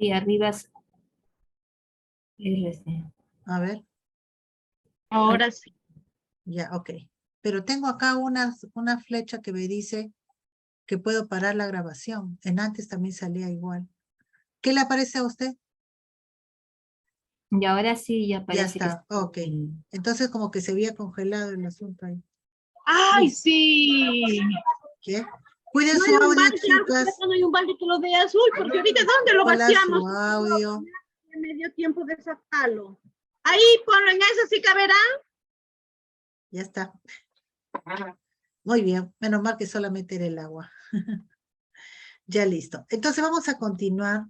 Y arriba es RC. A ver, Ahora sí. ya, ok. Pero tengo acá una flecha que me dice que puedo parar la grabación. En antes también salía igual. ¿Qué le aparece a usted? Y ahora sí ya Ya parece que está, ok. Entonces como que se había congelado el asunto ahí. ¡Ay, sí! ¿Qué? Cuiden No su hay un audio, balde, algo chicas. no hay un balde que lo dé azul, porque ahorita ¿dónde lo Hola, vaciamos? su audio. Me dio tiempo de sacarlo. Ahí, ponlo en eso, sí caberá. Ya está. Muy bien, menos mal que solamente era el agua. Ya listo. Entonces vamos a continuar.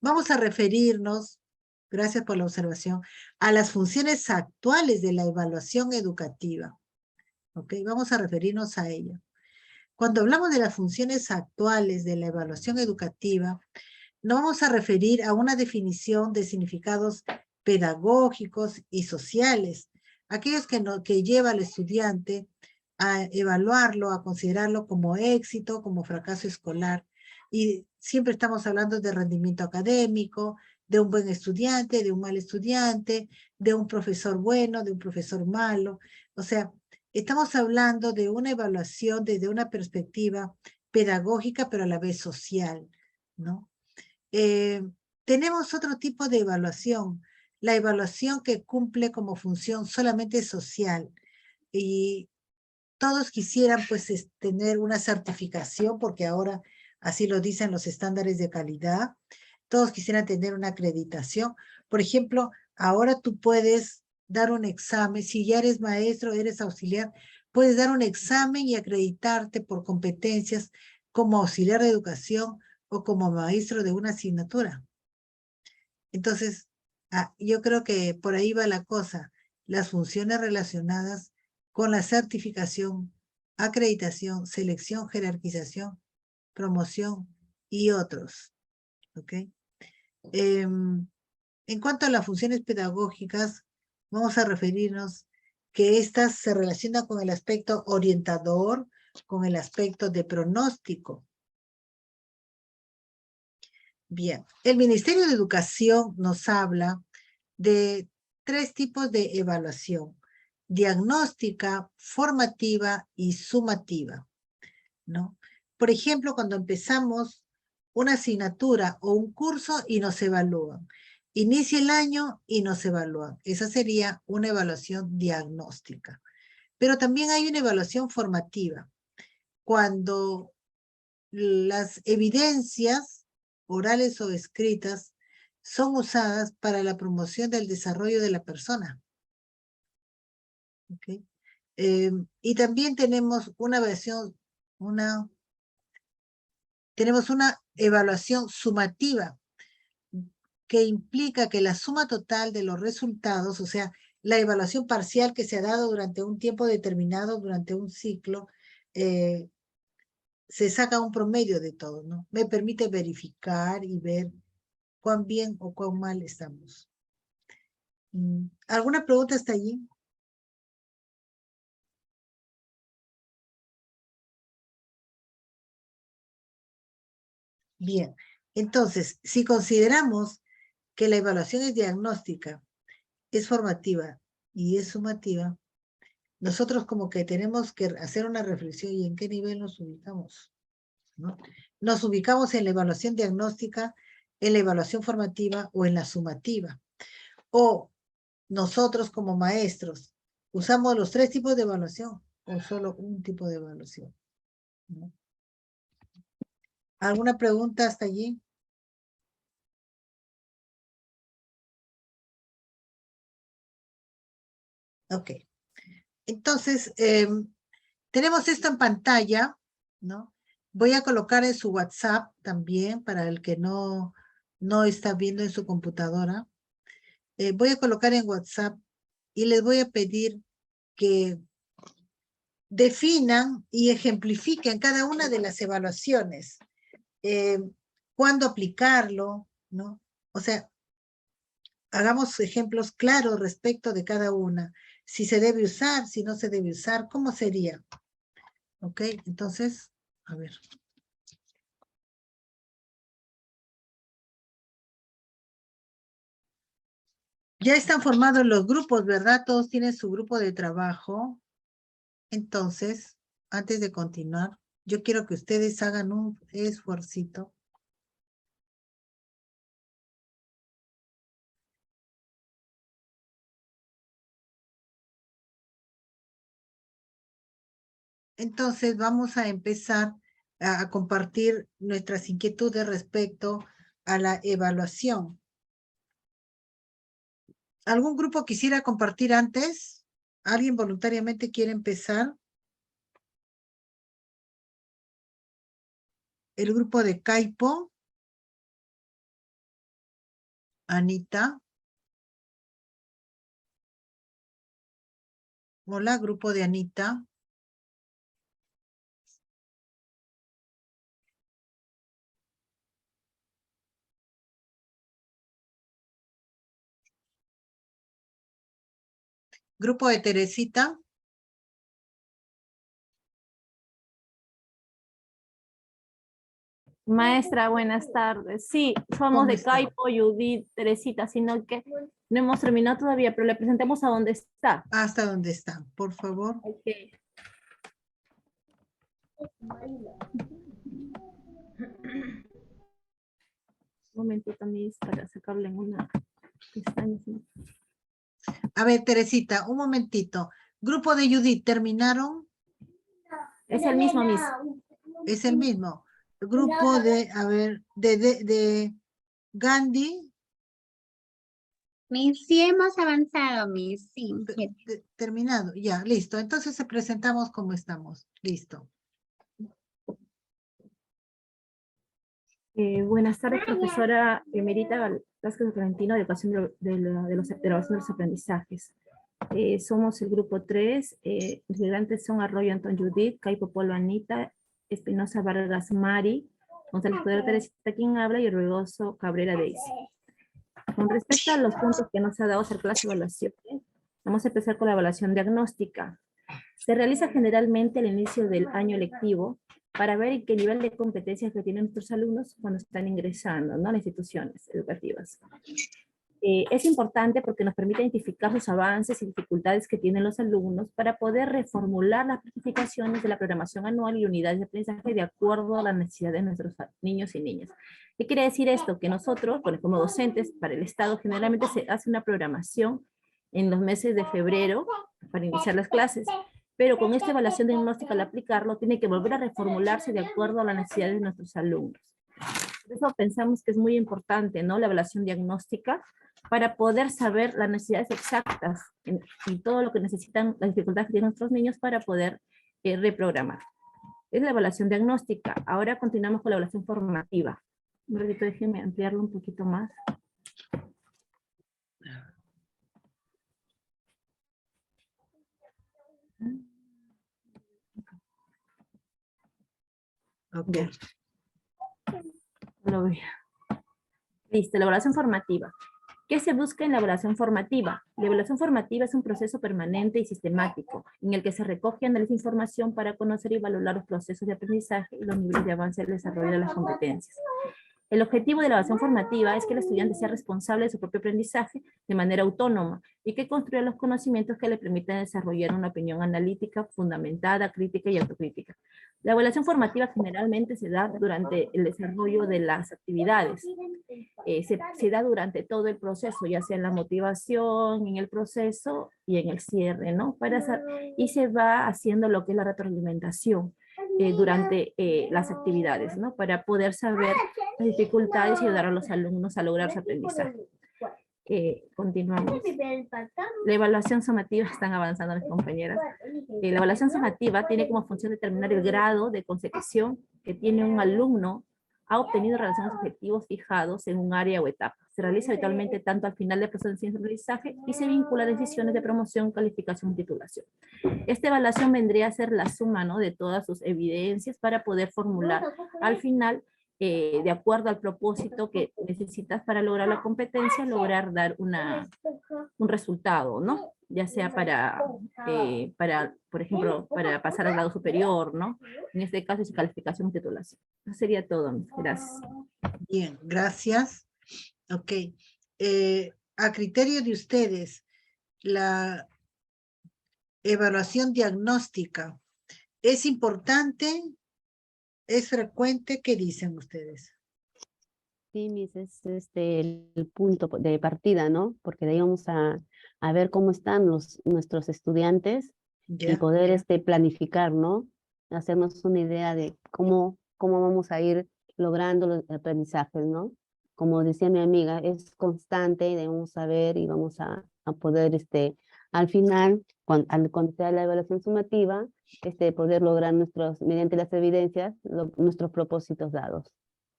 Vamos a referirnos, gracias por la observación, a las funciones actuales de la evaluación educativa. ¿Ok? Vamos a referirnos a ello. Cuando hablamos de las funciones actuales de la evaluación educativa, nos vamos a referir a una definición de significados pedagógicos y sociales, aquellos que lleva al estudiante a evaluarlo, a considerarlo como éxito, como fracaso escolar. Y siempre estamos hablando de rendimiento académico, de un buen estudiante, de un mal estudiante, de un profesor bueno, de un profesor malo. O sea, estamos hablando de una evaluación desde una perspectiva pedagógica, pero a la vez social, ¿no? Tenemos otro tipo de evaluación, la evaluación que cumple como función solamente social. Y todos quisieran pues tener una certificación, porque ahora así lo dicen los estándares de calidad. Todos quisieran tener una acreditación. Por ejemplo, ahora tú puedes dar un examen, si ya eres maestro, eres auxiliar, puedes dar un examen y acreditarte por competencias como auxiliar de educación o como maestro de una asignatura. Entonces, yo creo que por ahí va la cosa. Las funciones relacionadas con la certificación, acreditación, selección, jerarquización, promoción y otros. ¿Ok? En cuanto a las funciones pedagógicas, vamos a referirnos que estas se relacionan con el aspecto orientador, con el aspecto de pronóstico. Bien, el Ministerio de Educación nos habla de 3 tipos de evaluación: diagnóstica, formativa y sumativa, ¿no? Por ejemplo, cuando empezamos una asignatura o un curso y nos evalúan. Inicia el año y nos evalúan. Esa sería una evaluación diagnóstica. Pero también hay una evaluación formativa. Cuando las evidencias orales o escritas son usadas para la promoción del desarrollo de la persona. ¿Okay? Y también tenemos una evaluación sumativa, que implica que la suma total de los resultados, o sea, la evaluación parcial que se ha dado durante un tiempo determinado, durante un ciclo, se saca un promedio de todo, ¿no? Me permite verificar y ver cuán bien o cuán mal estamos. ¿Alguna pregunta hasta allí? Bien, entonces, si consideramos que la evaluación es diagnóstica, es formativa y es sumativa, nosotros como que tenemos que hacer una reflexión y en qué nivel nos ubicamos, ¿no? Nos ubicamos en la evaluación diagnóstica, en la evaluación formativa o en la sumativa. O nosotros como maestros usamos los 3 tipos de evaluación o solo un tipo de evaluación, ¿no? ¿Alguna pregunta hasta allí? Ok. Entonces, tenemos esto en pantalla, ¿no? Voy a colocar en su WhatsApp también para el que no está viendo en su computadora. Voy a colocar en WhatsApp y les voy a pedir que definan y ejemplifiquen cada una de las evaluaciones. Cuándo aplicarlo, ¿no? O sea, hagamos ejemplos claros respecto de cada una. Si se debe usar, si no se debe usar, ¿cómo sería? ¿Ok? Entonces, a ver. Ya están formados los grupos, ¿verdad? Todos tienen su grupo de trabajo. Entonces, antes de continuar, yo quiero que ustedes hagan un esfuercito. Entonces, vamos a empezar a compartir nuestras inquietudes respecto a la evaluación. ¿Algún grupo quisiera compartir antes? ¿Alguien voluntariamente quiere empezar? El grupo de Caipo. Anita. Hola, grupo de Anita. Grupo de Teresita. Maestra, buenas tardes. Sí, somos ¿Cómo de está? Caipo, Judith, Teresita, sino que no hemos terminado todavía, pero le presentamos a dónde está. Hasta donde están, por favor. Ok. Un momentito, Miss, para sacarle en una pestaña. A ver, Teresita, un momentito. Grupo de Judith, ¿terminaron? Es el mismo, Miss. Es el mismo. Grupo de, a ver, de Gandhi, Miss, sí hemos avanzado, Miss, sí. terminado. Ya, listo. Entonces se presentamos como estamos. Listo. Buenas tardes, profesora emerita Vázquez Florentino, de Educación de la Evaluación de los Aprendizajes. Somos el grupo 3, integrantes son Arroyo Antón Judith, Caipo Polo Anita, Espinosa Vargas Mari, González Poder Teresita quien habla y Ruegoso Cabrera Daisy. Con respecto a los puntos que nos ha dado acerca de las evaluaciones, vamos a empezar con la evaluación diagnóstica. Se realiza generalmente al inicio del año lectivo para ver en qué nivel de competencias que tienen nuestros alumnos cuando están ingresando, ¿no?, a las instituciones educativas. Es importante porque nos permite identificar los avances y dificultades que tienen los alumnos para poder reformular las planificaciones de la programación anual y unidades de aprendizaje de acuerdo a las necesidades de nuestros niños y niñas. ¿Qué quiere decir esto? Que nosotros, bueno, como docentes para el Estado, generalmente se hace una programación en los meses de febrero para iniciar las clases, pero con esta evaluación diagnóstica al aplicarlo tiene que volver a reformularse de acuerdo a las necesidades de nuestros alumnos. Por eso pensamos que es muy importante, ¿no?, la evaluación diagnóstica para poder saber las necesidades exactas y todo lo que necesitan, las dificultades que tienen nuestros niños para poder reprogramar. Es la evaluación diagnóstica. Ahora continuamos con la evaluación formativa. Un ratito, déjenme ampliarlo un poquito más. Ok. Lo veo. Listo, la evaluación formativa. ¿Qué se busca en la evaluación formativa? La evaluación formativa es un proceso permanente y sistemático, en el que se recoge y analiza información para conocer y valorar los procesos de aprendizaje y los niveles de avance del desarrollo de las competencias. El objetivo de la evaluación formativa es que el estudiante sea responsable de su propio aprendizaje de manera autónoma y que construya los conocimientos que le permitan desarrollar una opinión analítica, fundamentada, crítica y autocrítica. La evaluación formativa generalmente se da durante el desarrollo de las actividades. Se da durante todo el proceso, ya sea en la motivación, en el proceso y en el cierre, ¿no? Y se va haciendo lo que es la retroalimentación durante las actividades, ¿no?, para poder saber las dificultades y ayudar a los alumnos a lograr su aprendizaje. Continuamos. La evaluación sumativa, están avanzando mis compañeras. La evaluación sumativa tiene como función determinar el grado de consecución que tiene un alumno ha obtenido en relación a los objetivos fijados en un área o etapa. Se realiza habitualmente tanto al final del proceso de ciencia de aprendizaje y se vincula a decisiones de promoción, calificación y titulación. Esta evaluación vendría a ser la suma, ¿no?, de todas sus evidencias para poder formular al final, de acuerdo al propósito que necesitas para lograr la competencia, lograr dar un resultado, ¿no? Ya sea para, por ejemplo, para pasar al grado superior, ¿no? En este caso es calificación y titulación. Eso sería todo. Gracias. Bien, gracias. Ok. a criterio de ustedes, la evaluación diagnóstica, ¿es importante? ¿Es frecuente? ¿Qué dicen ustedes? Sí, es el punto de partida, ¿no? Porque de ahí vamos a ver cómo están nuestros estudiantes y ¿Ya? poder planificar, ¿no? Hacernos una idea de cómo vamos a ir logrando los aprendizajes, ¿no? Como decía mi amiga, es constante y debemos saber y vamos a poder, al final, cuando sea la evaluación sumativa, poder lograr mediante las evidencias, nuestros propósitos dados.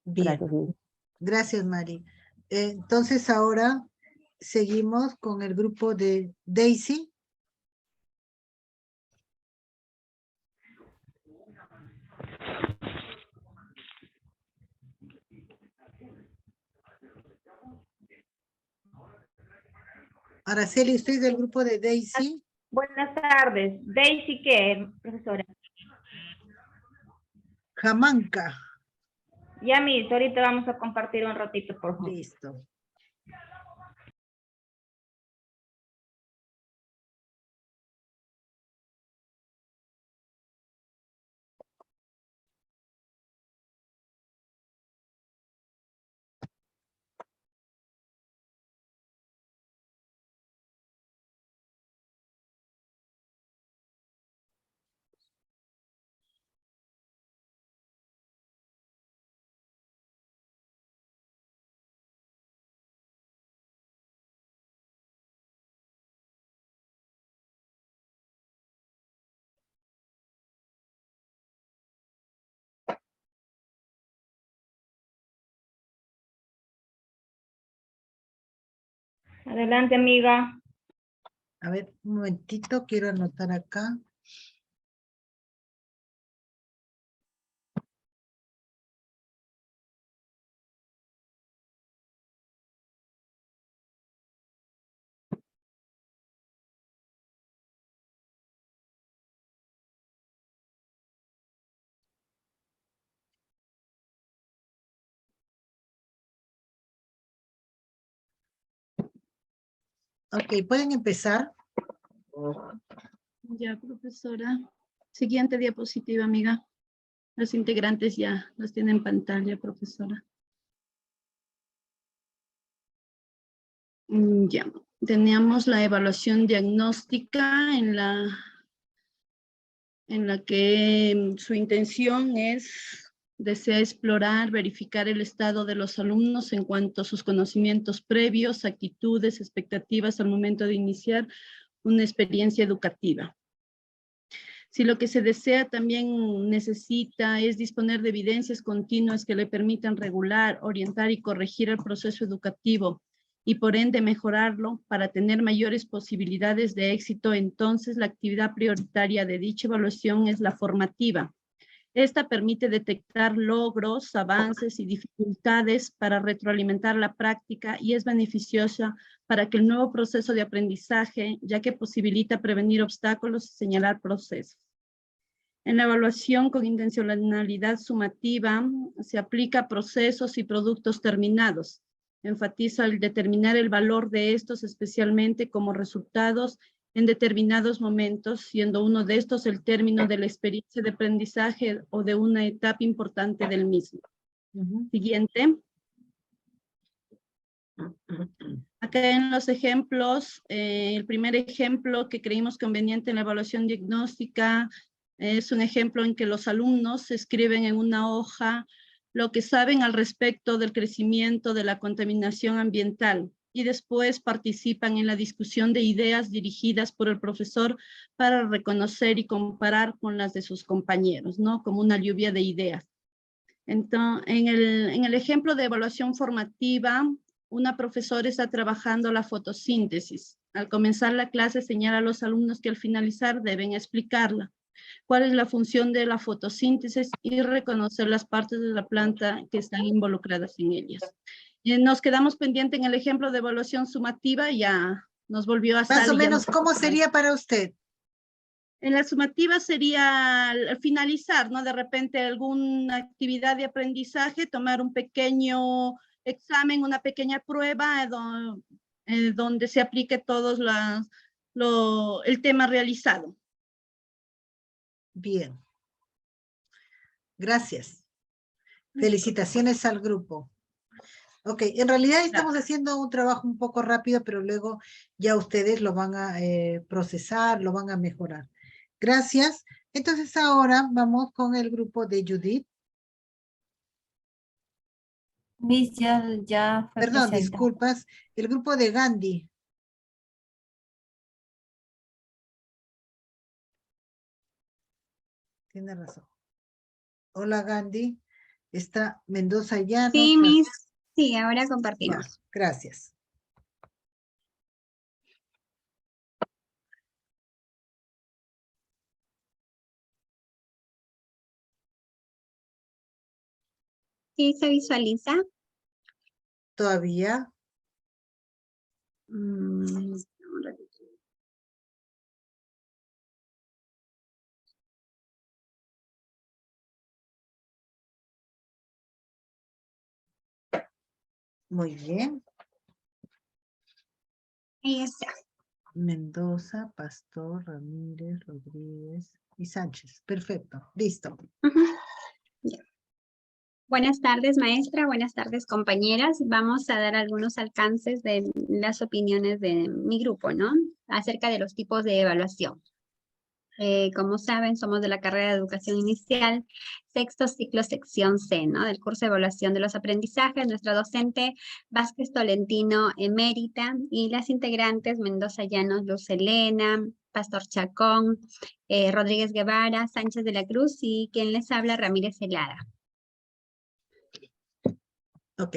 Bien. Gracias, Miss. Gracias, Mari. Entonces ahora seguimos con el grupo de Daisy. Araceli, ¿usted es del grupo de Daisy? Buenas tardes. Daisy, ¿qué, profesora? Jamanca. Ya, Miss, ahorita vamos a compartir un ratito, por favor. Listo. Adelante, amiga. A ver, un momentito, quiero anotar acá. Ok, pueden empezar. Ya, profesora. Siguiente diapositiva, amiga. Los integrantes ya los tienen en pantalla, profesora. Ya. Teníamos la evaluación diagnóstica en la que su intención desea explorar, verificar el estado de los alumnos en cuanto a sus conocimientos previos, actitudes, expectativas al momento de iniciar una experiencia educativa. Si lo que se desea también necesita es disponer de evidencias continuas que le permitan regular, orientar y corregir el proceso educativo y por ende mejorarlo para tener mayores posibilidades de éxito, entonces la actividad prioritaria de dicha evaluación es la formativa. Esta permite detectar logros, avances y dificultades para retroalimentar la práctica y es beneficiosa para que el nuevo proceso de aprendizaje, ya que posibilita prevenir obstáculos y señalar procesos. En la evaluación con intencionalidad sumativa se aplica a procesos y productos terminados. Enfatiza el determinar el valor de estos, especialmente como resultados en determinados momentos, siendo uno de estos el término de la experiencia de aprendizaje o de una etapa importante del mismo. Siguiente. Acá en los ejemplos, el primer ejemplo que creímos conveniente en la evaluación diagnóstica es un ejemplo en que los alumnos escriben en una hoja lo que saben al respecto del crecimiento de la contaminación ambiental y después participan en la discusión de ideas dirigidas por el profesor para reconocer y comparar con las de sus compañeros, ¿no? Como una lluvia de ideas. Entonces, en el ejemplo de evaluación formativa, una profesora está trabajando la fotosíntesis. Al comenzar la clase señala a los alumnos que al finalizar deben explicarla. ¿Cuál es la función de la fotosíntesis? Y reconocer las partes de la planta que están involucradas en ellas. Nos quedamos pendientes en el ejemplo de evaluación sumativa, ya nos volvió a salir. Más o menos, ¿cómo sería para usted? En la sumativa sería al finalizar, ¿no? De repente alguna actividad de aprendizaje, tomar un pequeño examen, una pequeña prueba donde se aplique todos el tema realizado. Bien. Gracias. Felicitaciones al grupo. Ok, en realidad estamos haciendo un trabajo un poco rápido, pero luego ya ustedes lo van a procesar, lo van a mejorar. Gracias. Entonces ahora vamos con el grupo de Judith. Miss, ya fue Perdón, presente. disculpas. El grupo de Gandhi. Tiene razón. Hola Gandhi. Está Mendoza Llanos. Sí, Miss. Sí, ahora Ya, compartimos. gracias. Sí, se visualiza. Todavía. Mm, Muy bien. ahí está. Mendoza, Pastor, Ramírez, Rodríguez y Sánchez. Perfecto. Listo. Ujú. Ya. Buenas tardes, maestra. Buenas tardes, compañeras. Vamos a dar algunos alcances de las opiniones de mi grupo, ¿no? Acerca de los tipos de evaluación. Como saben, somos de la carrera de Educación Inicial, sexto ciclo, sección C, ¿no? Del curso de evaluación de los aprendizajes. Nuestra docente Vázquez Tolentino, emérita, y las integrantes Mendoza Llanos, Luz Elena, Pastor Chacón, Rodríguez Guevara, Sánchez de la Cruz y quien les habla, Ramírez Helada. Ok.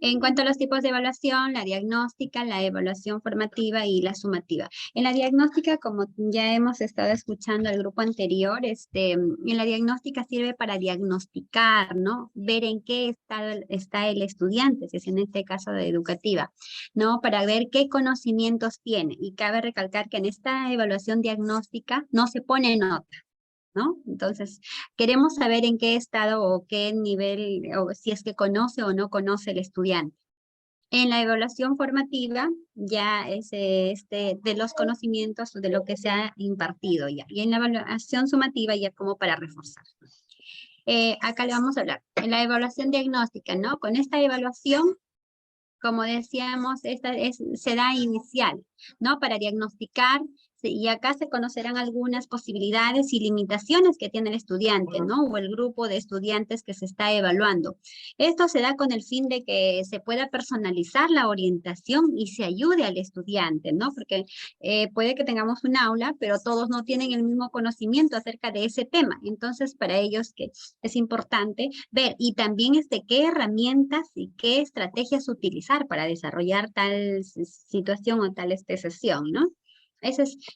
En cuanto a los tipos de evaluación, la diagnóstica, la evaluación formativa y la sumativa. En la diagnóstica, como ya hemos estado escuchando al grupo anterior, en la diagnóstica sirve para diagnosticar, ¿no? Ver en qué está el estudiante, si es en este caso de educativa, ¿no? Para ver qué conocimientos tiene. Y cabe recalcar que en esta evaluación diagnóstica no se pone nota, ¿no? Entonces, queremos saber en qué estado o qué nivel, o si es que conoce o no conoce el estudiante. En la evaluación formativa ya es de los conocimientos de lo que se ha impartido ya. Y en la evaluación sumativa ya como para reforzar. Acá le vamos a hablar. En la evaluación diagnóstica, ¿no? Con esta evaluación, como decíamos, se da inicial, ¿no? Para diagnosticar, y acá se conocerán algunas posibilidades y limitaciones que tiene el estudiante, ¿no? O el grupo de estudiantes que se está evaluando. Esto se da con el fin de que se pueda personalizar la orientación y se ayude al estudiante, ¿no? Porque puede que tengamos un aula, pero todos no tienen el mismo conocimiento acerca de ese tema. Entonces, para ellos que es importante ver y también qué herramientas y qué estrategias utilizar para desarrollar tal situación o tal sesión, ¿no?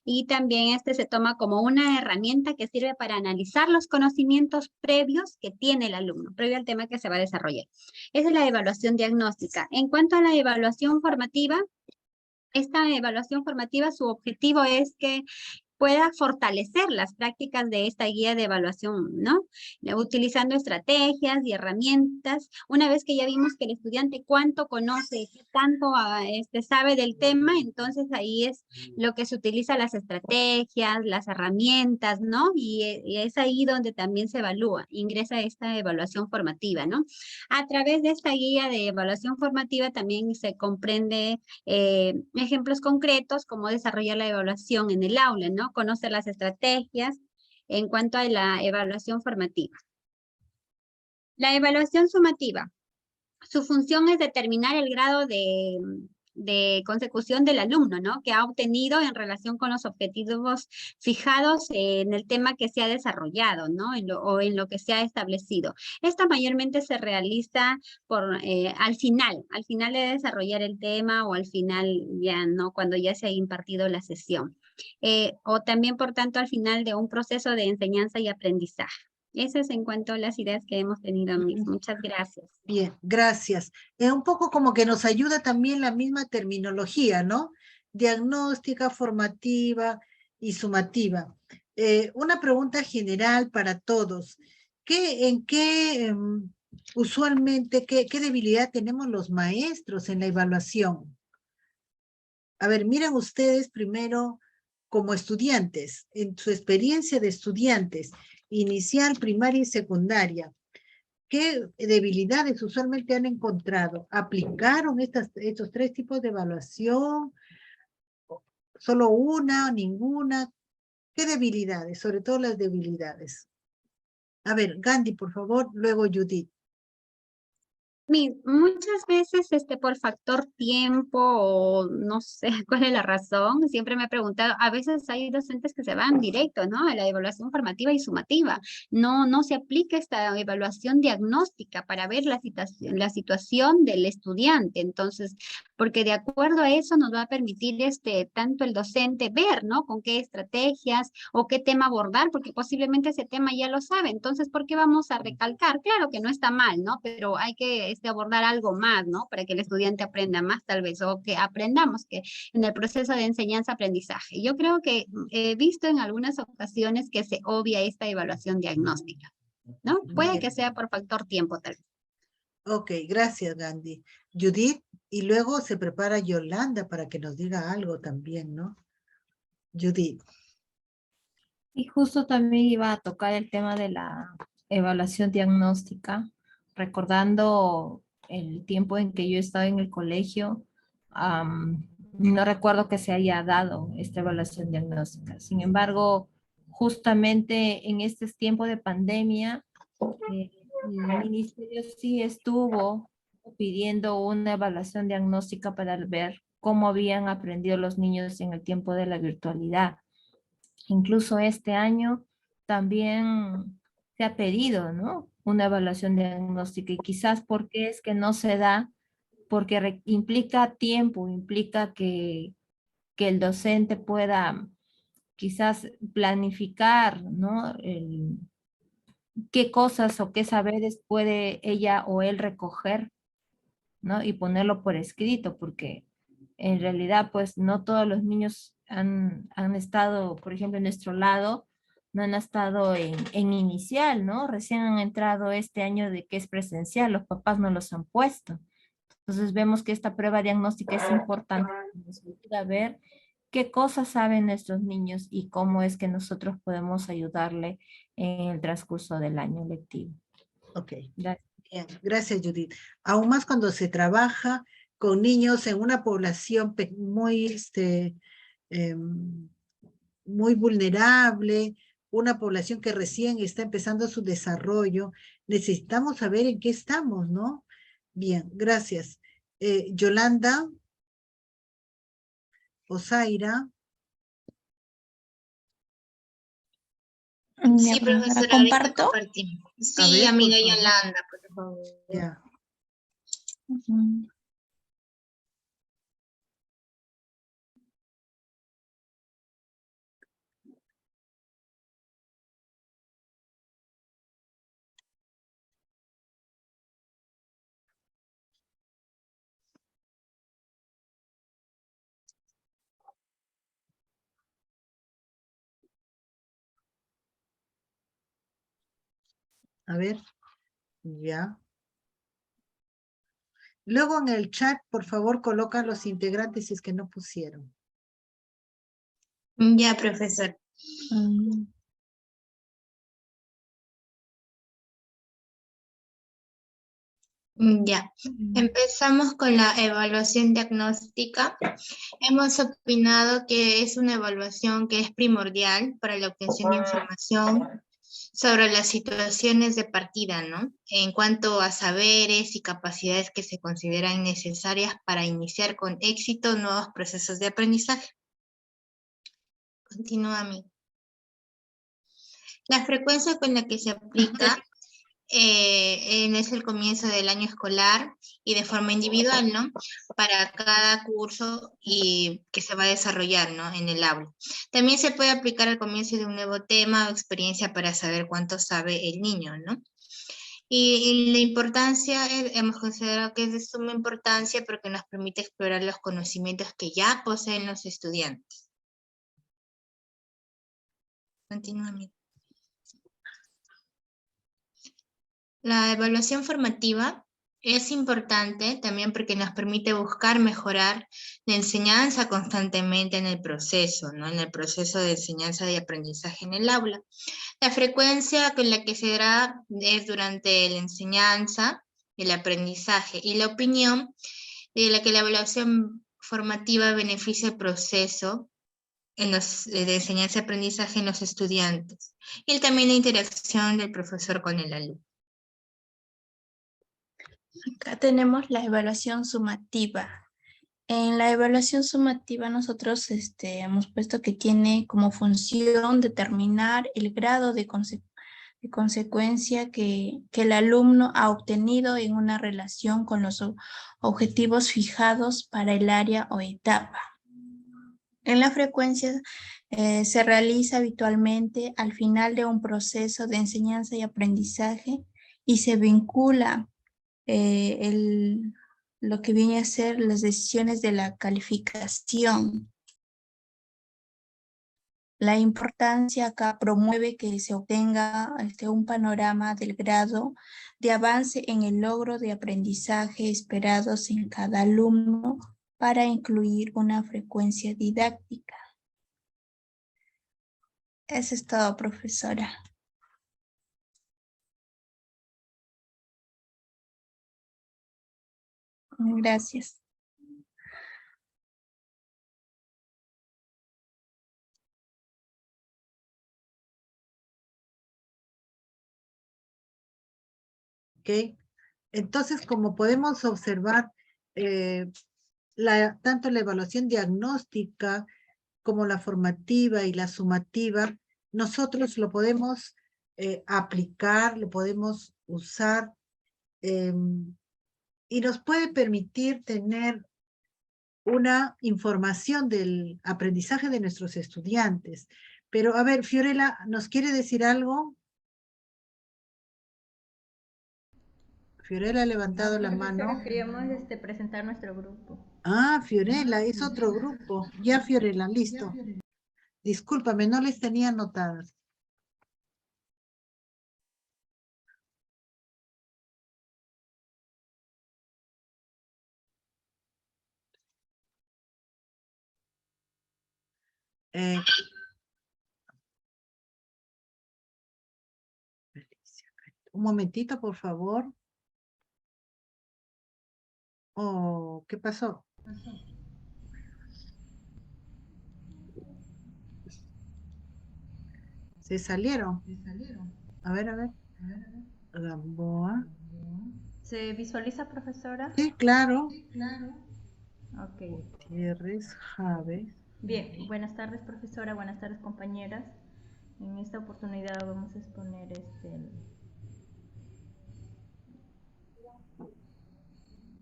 Y también se toma como una herramienta que sirve para analizar los conocimientos previos que tiene el alumno, previo al tema que se va a desarrollar. Esa es la evaluación diagnóstica. En cuanto a la evaluación formativa, esta evaluación formativa, su objetivo es que pueda fortalecer las prácticas de esta guía de evaluación, ¿no? Utilizando estrategias y herramientas. Una vez que ya vimos que el estudiante cuánto conoce, qué tanto sabe del tema, entonces ahí es lo que se utiliza las estrategias, las herramientas, ¿no? Y es ahí donde también se evalúa, ingresa esta evaluación formativa, ¿no? A través de esta guía de evaluación formativa también se comprende ejemplos concretos, cómo desarrollar la evaluación en el aula, ¿no? Conocer las estrategias en cuanto a la evaluación formativa. La evaluación sumativa. Su función es determinar el grado de consecución del alumno, ¿no? Que ha obtenido en relación con los objetivos fijados en el tema que se ha desarrollado, ¿no? O en lo que se ha establecido. Esta mayormente se realiza al final de desarrollar el tema o al final ya, ¿no? Cuando ya se ha impartido la sesión. O también, por tanto, al final de un proceso de enseñanza y aprendizaje. Esas en cuanto a las ideas que hemos tenido, Miss. Muchas gracias. Bien, gracias. Un poco como que nos ayuda también la misma terminología, ¿no? Diagnóstica, formativa y sumativa. Una pregunta general para todos. Usualmente, qué debilidad tenemos los maestros en la evaluación? A ver, miren ustedes primero como estudiantes, en su experiencia de estudiantes, inicial, primaria y secundaria, ¿qué debilidades usualmente han encontrado? ¿Aplicaron estos tres tipos de evaluación? ¿Solo una o ninguna? ¿Qué debilidades? Sobre todo las debilidades. A ver, Gandhi, por favor, luego Judith. Muchas veces por factor tiempo o no sé cuál es la razón, siempre me he preguntado, a veces hay docentes que se van directo, ¿no? A la evaluación formativa y sumativa. No se aplica esta evaluación diagnóstica para ver la situación del estudiante. Entonces, porque de acuerdo a eso nos va a permitir tanto el docente ver, ¿no? Con qué estrategias o qué tema abordar, porque posiblemente ese tema ya lo sabe. Entonces, ¿por qué vamos a recalcar? Claro que no está mal, ¿no? Pero hay que abordar algo más, ¿no? Para que el estudiante aprenda más tal vez, o que aprendamos que en el proceso de enseñanza-aprendizaje. Yo creo que he visto en algunas ocasiones que se obvia esta evaluación diagnóstica, ¿no? Puede que sea por factor tiempo tal vez. Ok, gracias, Gandhi. Judith, y luego se prepara Yolanda para que nos diga algo también, ¿no? Judith. Y justo también iba a tocar el tema de la evaluación diagnóstica, recordando el tiempo en que yo estaba en el colegio, no recuerdo que se haya dado esta evaluación diagnóstica. Sin embargo, justamente en este tiempo de pandemia, el ministerio sí estuvo pidiendo una evaluación diagnóstica para ver cómo habían aprendido los niños en el tiempo de la virtualidad. Incluso este año también se ha pedido, ¿no? Una evaluación diagnóstica y quizás porque es que no se da, porque implica tiempo, implica que el docente pueda quizás planificar, ¿no? Qué cosas o qué saberes puede ella o él recoger, ¿no? Y ponerlo por escrito, porque en realidad, pues no todos los niños han estado, por ejemplo, en nuestro lado, no han estado en inicial, ¿no? Recién han entrado este año de que es presencial, los papás no los han puesto. Entonces vemos que esta prueba diagnóstica es importante para que nos ayude a ver qué cosas saben nuestros niños y cómo es que nosotros podemos ayudarle en el transcurso del año lectivo. Ok. Gracias. Bien, gracias, Judith. Aún más cuando se trabaja con niños en una población muy, muy vulnerable, una población que recién está empezando su desarrollo, necesitamos saber en qué estamos, ¿no? Bien, gracias. Yolanda, Osaira. Sí, profesora, ahorita compartimos. Sí, ver, amiga por favor. Yolanda, por favor. Ya. A ver, ya. Luego en el chat, por favor, colocan los integrantes si es que no pusieron. Ya, profesor. Ya, empezamos con la evaluación diagnóstica. Hemos opinado que es una evaluación que es primordial para la obtención de información sobre las situaciones de partida, ¿no? En cuanto a saberes y capacidades que se consideran necesarias para iniciar con éxito nuevos procesos de aprendizaje. Continúa, mi. La frecuencia con la que se aplica es el comienzo del año escolar y de forma individual, ¿no? Para cada curso y que se va a desarrollar, ¿no? En el aula. También se puede aplicar al comienzo de un nuevo tema o experiencia para saber cuánto sabe el niño, ¿no? Y la importancia, hemos considerado que es de suma importancia porque nos permite explorar los conocimientos que ya poseen los estudiantes. Continúa, amigo. La evaluación formativa Es importante también porque nos permite buscar mejorar la enseñanza constantemente en el proceso, ¿no? En el proceso de enseñanza y aprendizaje en el aula. La frecuencia con la que se da es durante la enseñanza, el aprendizaje y la opinión, de la que la evaluación formativa beneficia el proceso de enseñanza y aprendizaje en los estudiantes y también la interacción del profesor con el alumno. Acá tenemos la evaluación sumativa. En la evaluación sumativa nosotros hemos puesto que tiene como función determinar el grado de consecuencia que el alumno ha obtenido en una relación con los objetivos fijados para el área o etapa. En la frecuencia se realiza habitualmente al final de un proceso de enseñanza y aprendizaje y se vincula lo que viene a ser las decisiones de la calificación. La importancia acá promueve que se obtenga un panorama del grado de avance en el logro de aprendizaje esperados en cada alumno para incluir una frecuencia didáctica. Eso es todo, profesora. Gracias. ¿Ok? Entonces, como podemos observar, tanto la evaluación diagnóstica como la formativa y la sumativa, nosotros lo podemos aplicar, lo podemos usar y nos puede permitir tener una información del aprendizaje de nuestros estudiantes. Pero, a ver, Fiorella, ¿nos quiere decir algo? Fiorella ha levantado la mano. Queríamos presentar nuestro grupo. Ah, Fiorella, es otro grupo. Ya, Fiorella, listo. Discúlpame, no les tenía anotadas. Un momentito, por favor. Oh, ¿qué pasó? Se salieron. A ver, a ver. Gamboa. ¿Se visualiza, profesora? Sí, claro. Ok. Gutiérrez, Jave. Bien, buenas tardes, profesora, buenas tardes, compañeras. En esta oportunidad vamos a exponer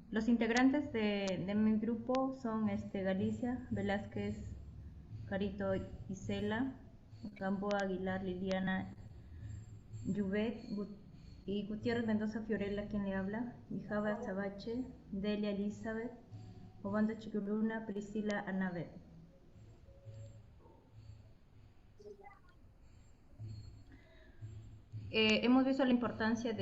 los integrantes de mi grupo son Galicia, Velázquez, Carito Isela, Gamboa, Aguilar, Liliana, Yuvet y Gutiérrez Mendoza Fiorella, quien le habla, y Java Sabache, Delia Elizabeth, Obando Chiculuna, Priscila Anabel. Hemos visto la importancia,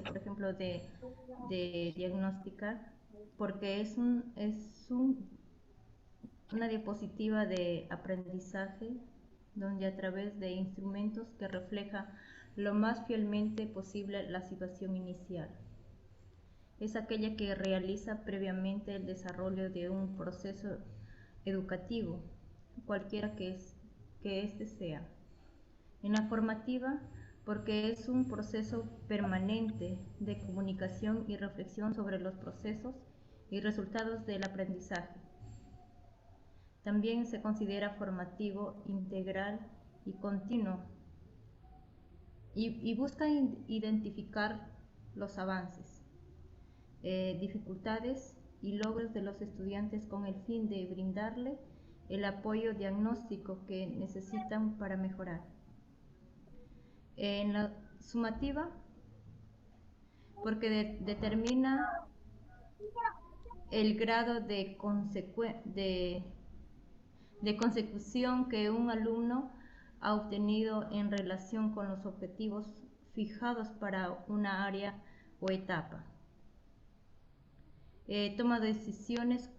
por ejemplo, de diagnosticar, porque es una diapositiva de aprendizaje donde a través de instrumentos que refleja lo más fielmente posible la situación inicial. Es aquella que realiza previamente el desarrollo de un proceso educativo, cualquiera que éste sea. En la formativa, porque es un proceso permanente de comunicación y reflexión sobre los procesos y resultados del aprendizaje. También se considera formativo, integral y continuo, y busca identificar los avances, dificultades y logros de los estudiantes con el fin de brindarle el apoyo diagnóstico que necesitan para mejorar. En la sumativa, porque determina el grado de consecución que un alumno ha obtenido en relación con los objetivos fijados para una área o etapa. Toma decisiones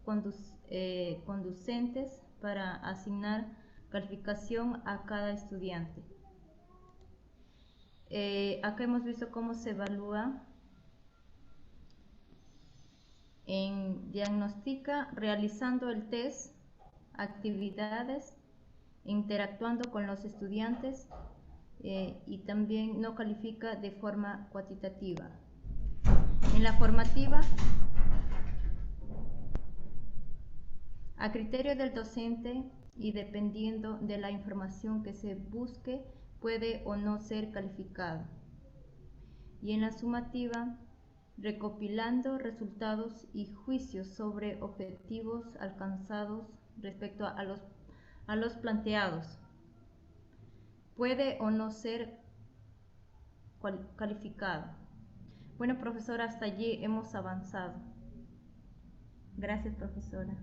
conducentes para asignar calificación a cada estudiante. Acá hemos visto cómo se evalúa en diagnóstica, realizando el test, actividades, interactuando con los estudiantes y también no califica de forma cuantitativa. En la formativa, a criterio del docente y dependiendo de la información que se busque, puede o no ser calificado. Y en la sumativa, recopilando resultados y juicios sobre objetivos alcanzados respecto a los planteados. Puede o no ser calificado. Bueno, profesora, hasta allí hemos avanzado. Gracias, profesora.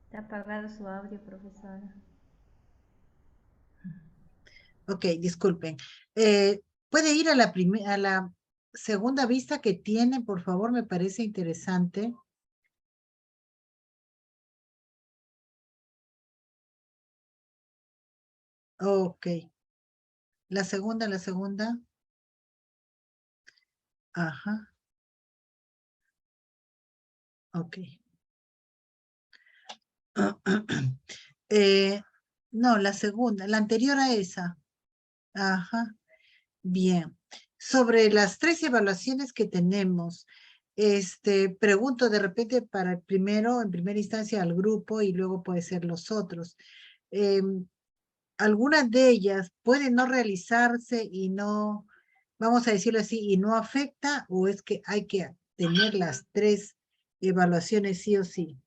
Está apagado su audio, profesora. Ok, disculpen. ¿Puede ir a la segunda vista que tiene, por favor? Me parece interesante. Ok. La segunda. Ajá. Ok. No, la segunda, la anterior a esa. Ajá. Bien. Sobre las 3 evaluaciones que tenemos, pregunto de repente para el primero, en primera instancia al grupo y luego puede ser los otros. Algunas de ellas pueden no realizarse y no, vamos a decirlo así, y no afecta, o es que hay que tener las 3 evaluaciones sí o sí.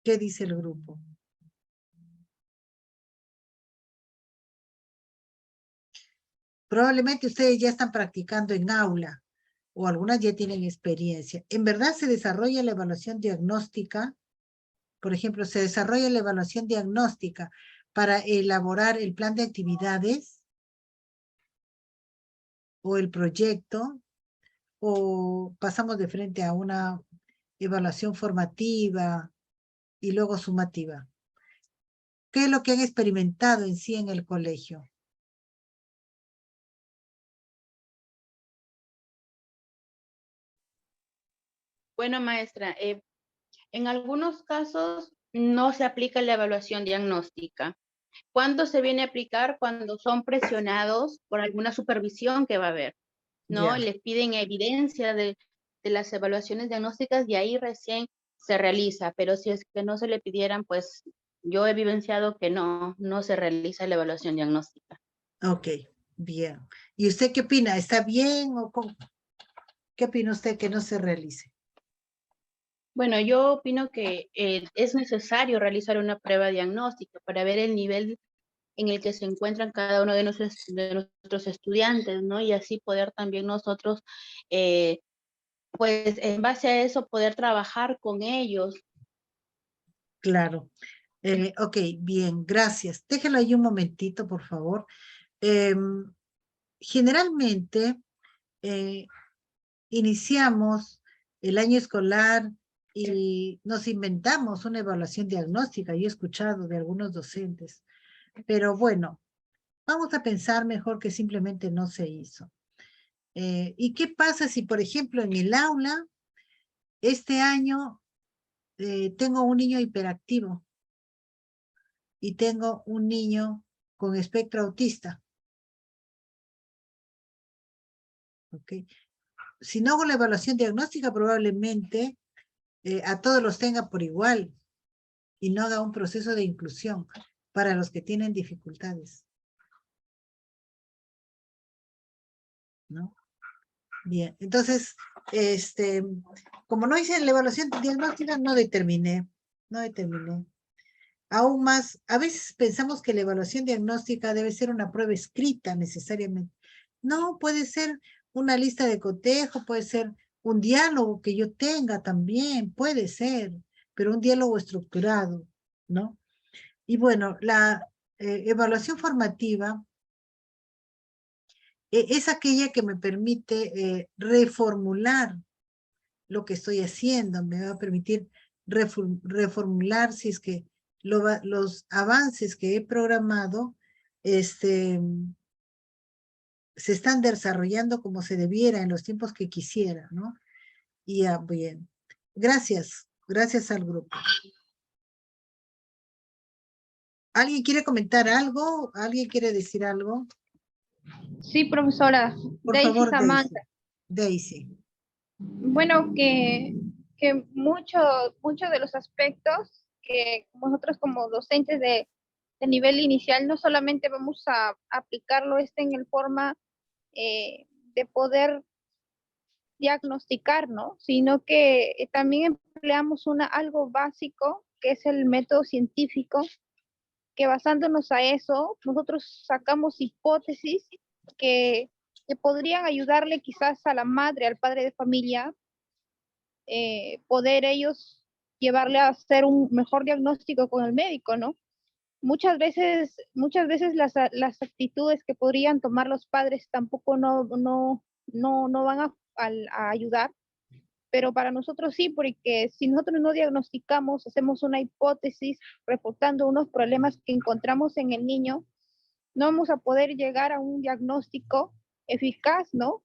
¿Qué dice el grupo? Probablemente ustedes ya están practicando en aula o algunas ya tienen experiencia. ¿En verdad se desarrolla la evaluación diagnóstica? Por ejemplo, se desarrolla la evaluación diagnóstica para elaborar el plan de actividades o el proyecto, o pasamos de frente a una evaluación formativa y luego sumativa. ¿Qué es lo que han experimentado en sí en el colegio? Bueno, maestra, en algunos casos no se aplica la evaluación diagnóstica. ¿Cuándo se viene a aplicar? Cuando son presionados por alguna supervisión que va a haber, ¿no? Ya. Les piden evidencia de las evaluaciones diagnósticas y ahí recién se realiza, pero si es que no se le pidieran, pues yo he vivenciado que no se realiza la evaluación diagnóstica. Ok, bien. ¿Y usted qué opina? ¿Está bien o cómo? ¿Qué opina usted que no se realice? Bueno, yo opino que es necesario realizar una prueba diagnóstica para ver el nivel en el que se encuentran cada uno de nuestros estudiantes, ¿no? Y así poder también nosotros, pues en base a eso, poder trabajar con ellos. Claro. Ok, bien, gracias. Déjelo ahí un momentito, por favor. Generalmente, iniciamos el año escolar y nos inventamos una evaluación diagnóstica. Yo he escuchado de algunos docentes, pero bueno, vamos a pensar mejor que simplemente no se hizo. ¿Y qué pasa si, por ejemplo, en el aula, este año tengo un niño hiperactivo y tengo un niño con espectro autista? ¿Ok? Si no hago la evaluación diagnóstica, probablemente a todos los tenga por igual y no haga un proceso de inclusión para los que tienen dificultades, ¿no? Bien, entonces, como no hice la evaluación diagnóstica, no determiné. Aún más, a veces pensamos que la evaluación diagnóstica debe ser una prueba escrita necesariamente. No, puede ser una lista de cotejo, puede ser un diálogo que yo tenga también, puede ser, pero un diálogo estructurado, ¿no? Y bueno, la evaluación formativa es aquella que me permite reformular lo que estoy haciendo, me va a permitir reformular si es que los avances que he programado se están desarrollando como se debiera en los tiempos que quisiera, ¿no? Y bien, gracias al grupo. ¿Alguien quiere comentar algo? ¿Alguien quiere decir algo? Sí, profesora. Por Daisy favor, Samantha. Daisy. Bueno, que muchos de los aspectos que nosotros como docentes de nivel inicial no solamente vamos a aplicarlo en el forma de poder diagnosticar, ¿no? Sino que también empleamos algo básico que es el método científico, que basándonos a eso, nosotros sacamos hipótesis que podrían ayudarle quizás a la madre, al padre de familia, poder ellos llevarle a hacer un mejor diagnóstico con el médico, ¿no? Muchas veces las actitudes que podrían tomar los padres tampoco no van a ayudar, pero para nosotros sí, porque si nosotros no diagnosticamos, hacemos una hipótesis reportando unos problemas que encontramos en el niño, no vamos a poder llegar a un diagnóstico eficaz, ¿no?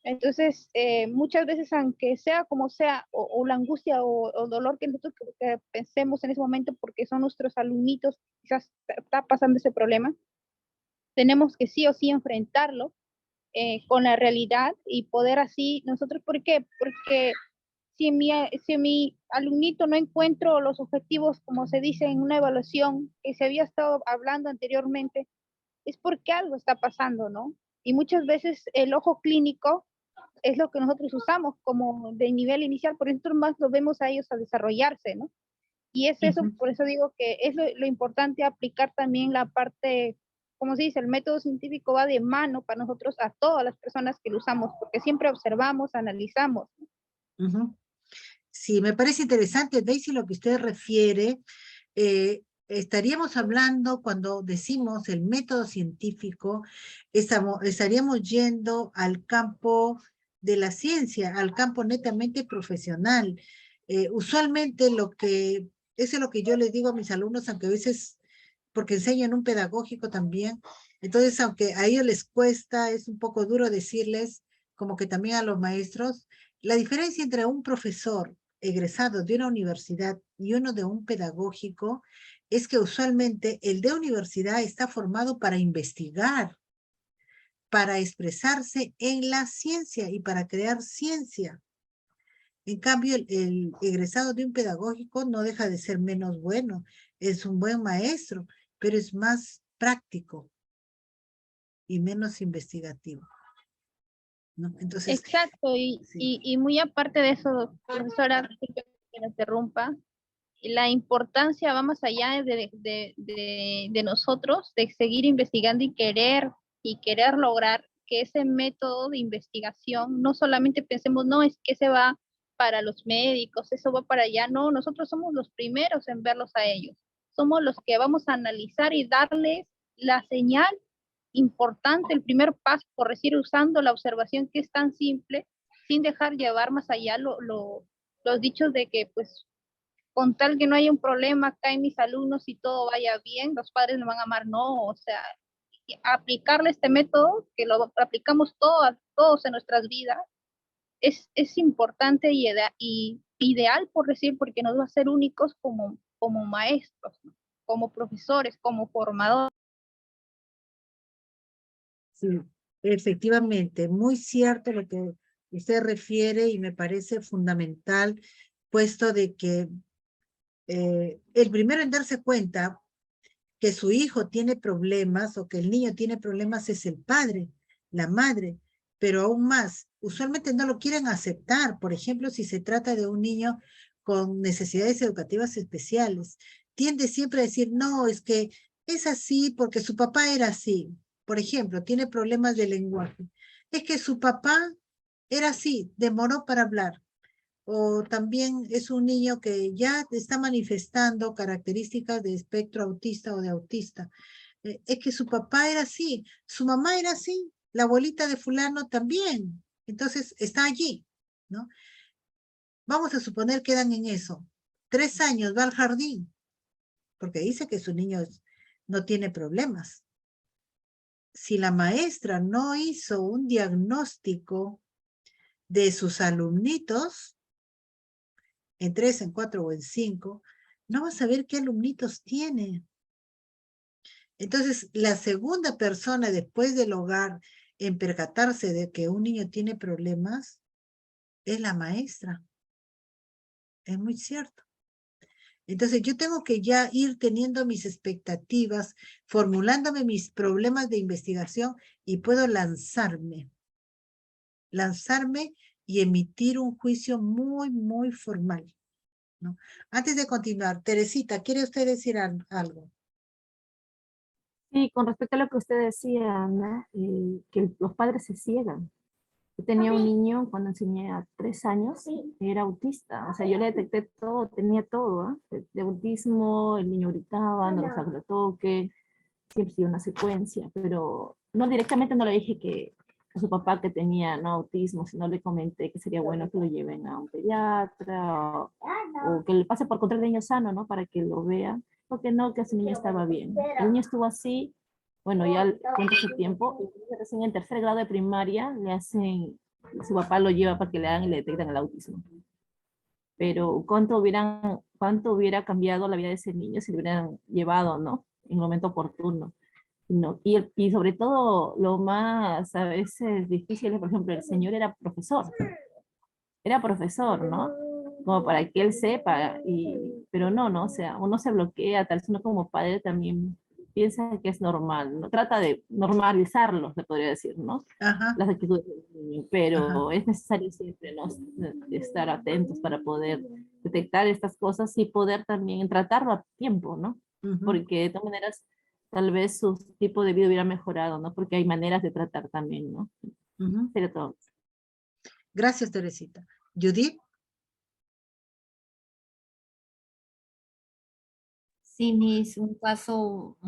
Entonces, muchas veces, aunque sea como sea, o la angustia o dolor que nosotros que pensemos en ese momento, porque son nuestros alumnitos, quizás está pasando ese problema, tenemos que sí o sí enfrentarlo con la realidad y poder así, nosotros, ¿por qué? Porque si mi alumnito no encuentro los objetivos, como se dice en una evaluación que se había estado hablando anteriormente, es porque algo está pasando, ¿no? Y muchas veces el ojo clínico es lo que nosotros usamos como de nivel inicial, por eso más lo vemos a ellos a desarrollarse, ¿no? Y es eso, por eso digo que es lo importante aplicar también la parte, como se dice, el método científico va de mano para nosotros a todas las personas que lo usamos, porque siempre observamos, analizamos. Sí, me parece interesante, Daisy, lo que usted refiere. Estaríamos hablando, cuando decimos el método científico, estaríamos yendo al campo de la ciencia, al campo netamente profesional. Usualmente eso es lo que yo les digo a mis alumnos, aunque a veces, porque enseño en un pedagógico también, entonces aunque a ellos les cuesta, es un poco duro decirles, como que también a los maestros, la diferencia entre un profesor egresado de una universidad y uno de un pedagógico es que usualmente el de universidad está formado para investigar, para expresarse en la ciencia y para crear ciencia. En cambio, el egresado de un pedagógico no deja de ser menos bueno, es un buen maestro, pero es más práctico y menos investigativo, ¿no? Entonces, exacto, y muy aparte de eso, profesora, disculpe que me interrumpa, la importancia va más allá de nosotros, de seguir investigando y querer lograr que ese método de investigación, no solamente pensemos, no, es que se va para los médicos, eso va para allá, no, nosotros somos los primeros en verlos a ellos, somos los que vamos a analizar y darles la señal importante, el primer paso, por decir, usando la observación que es tan simple, sin dejar llevar más allá los dichos de que, pues, con tal que no haya un problema acá en mis alumnos y todo vaya bien, los padres me van a amar, no, o sea, aplicarle este método, que lo aplicamos todos en nuestras vidas, es importante y ideal, por decir, porque nos va a hacer únicos como maestros, ¿no? Como profesores, como formadores. sí, efectivamente, muy cierto lo que usted refiere y me parece fundamental, puesto de que el primero en darse cuenta que su hijo tiene problemas o que el niño tiene problemas es el padre, la madre, pero aún más, usualmente no lo quieren aceptar. Por ejemplo, si se trata de un niño con necesidades educativas especiales, tiende siempre a decir, no, es que es así porque su papá era así. Por ejemplo, tiene problemas de lenguaje. Es que su papá era así, demoró para hablar. O también es un niño que ya está manifestando características de espectro autista o de autista. Es que su papá era así, su mamá era así, la abuelita de fulano también. Entonces está allí, ¿no? Vamos a suponer que quedan en eso. 3 años, va al jardín, porque dice que su niño no tiene problemas. Si la maestra no hizo un diagnóstico de sus alumnitos, en 3, en 4 o en 5, no va a saber qué alumnitos tiene. Entonces, la segunda persona después del hogar en percatarse de que un niño tiene problemas es la maestra. Es muy cierto. Entonces, yo tengo que ya ir teniendo mis expectativas, formulándome mis problemas de investigación y puedo lanzarme y emitir un juicio muy, muy formal, ¿no? Antes de continuar, Teresita, ¿quiere usted decir algo? Sí, con respecto a lo que usted decía, ¿no? Que los padres se ciegan. Yo tenía un niño cuando enseñé a 3 años, era autista, o sea, yo le detecté todo, tenía todo, ¿ah? De autismo, el niño gritaba, no dejaba que lo toque, siempre sigue una secuencia, pero no directamente no le dije que a su papá que tenía no autismo, sino le comenté que sería bueno que lo lleven a un pediatra o que le pase por control de niño sano, ¿no? Para que lo vea, porque no, que ese niño estaba bien. El niño estuvo así, bueno, ya cuenta su tiempo, y recién en 3er grado de primaria le hacen, su papá lo lleva para que le hagan y le detectan el autismo. Pero cuánto hubiera cambiado la vida de ese niño si lo hubieran llevado, ¿no? En el momento oportuno. No, y sobre todo lo más a veces difícil es, por ejemplo, el señor era profesor, ¿no? Como para que él sepa, pero no, ¿no? O sea, uno se bloquea, tal vez uno como padre también piensa que es normal, ¿no? Trata de normalizarlo, se podría decir, ¿no? Ajá. Las actitudes del niño, pero Ajá. es necesario siempre, ¿no? Estar atentos para poder detectar estas cosas y poder también tratarlo a tiempo, ¿no? Ujú. Porque de todas maneras, tal vez su tipo de vida hubiera mejorado, ¿no? Porque hay maneras de tratar también, ¿no? Ujú. Sería todo. Gracias, Teresita. Judith. Sí, Miss, un caso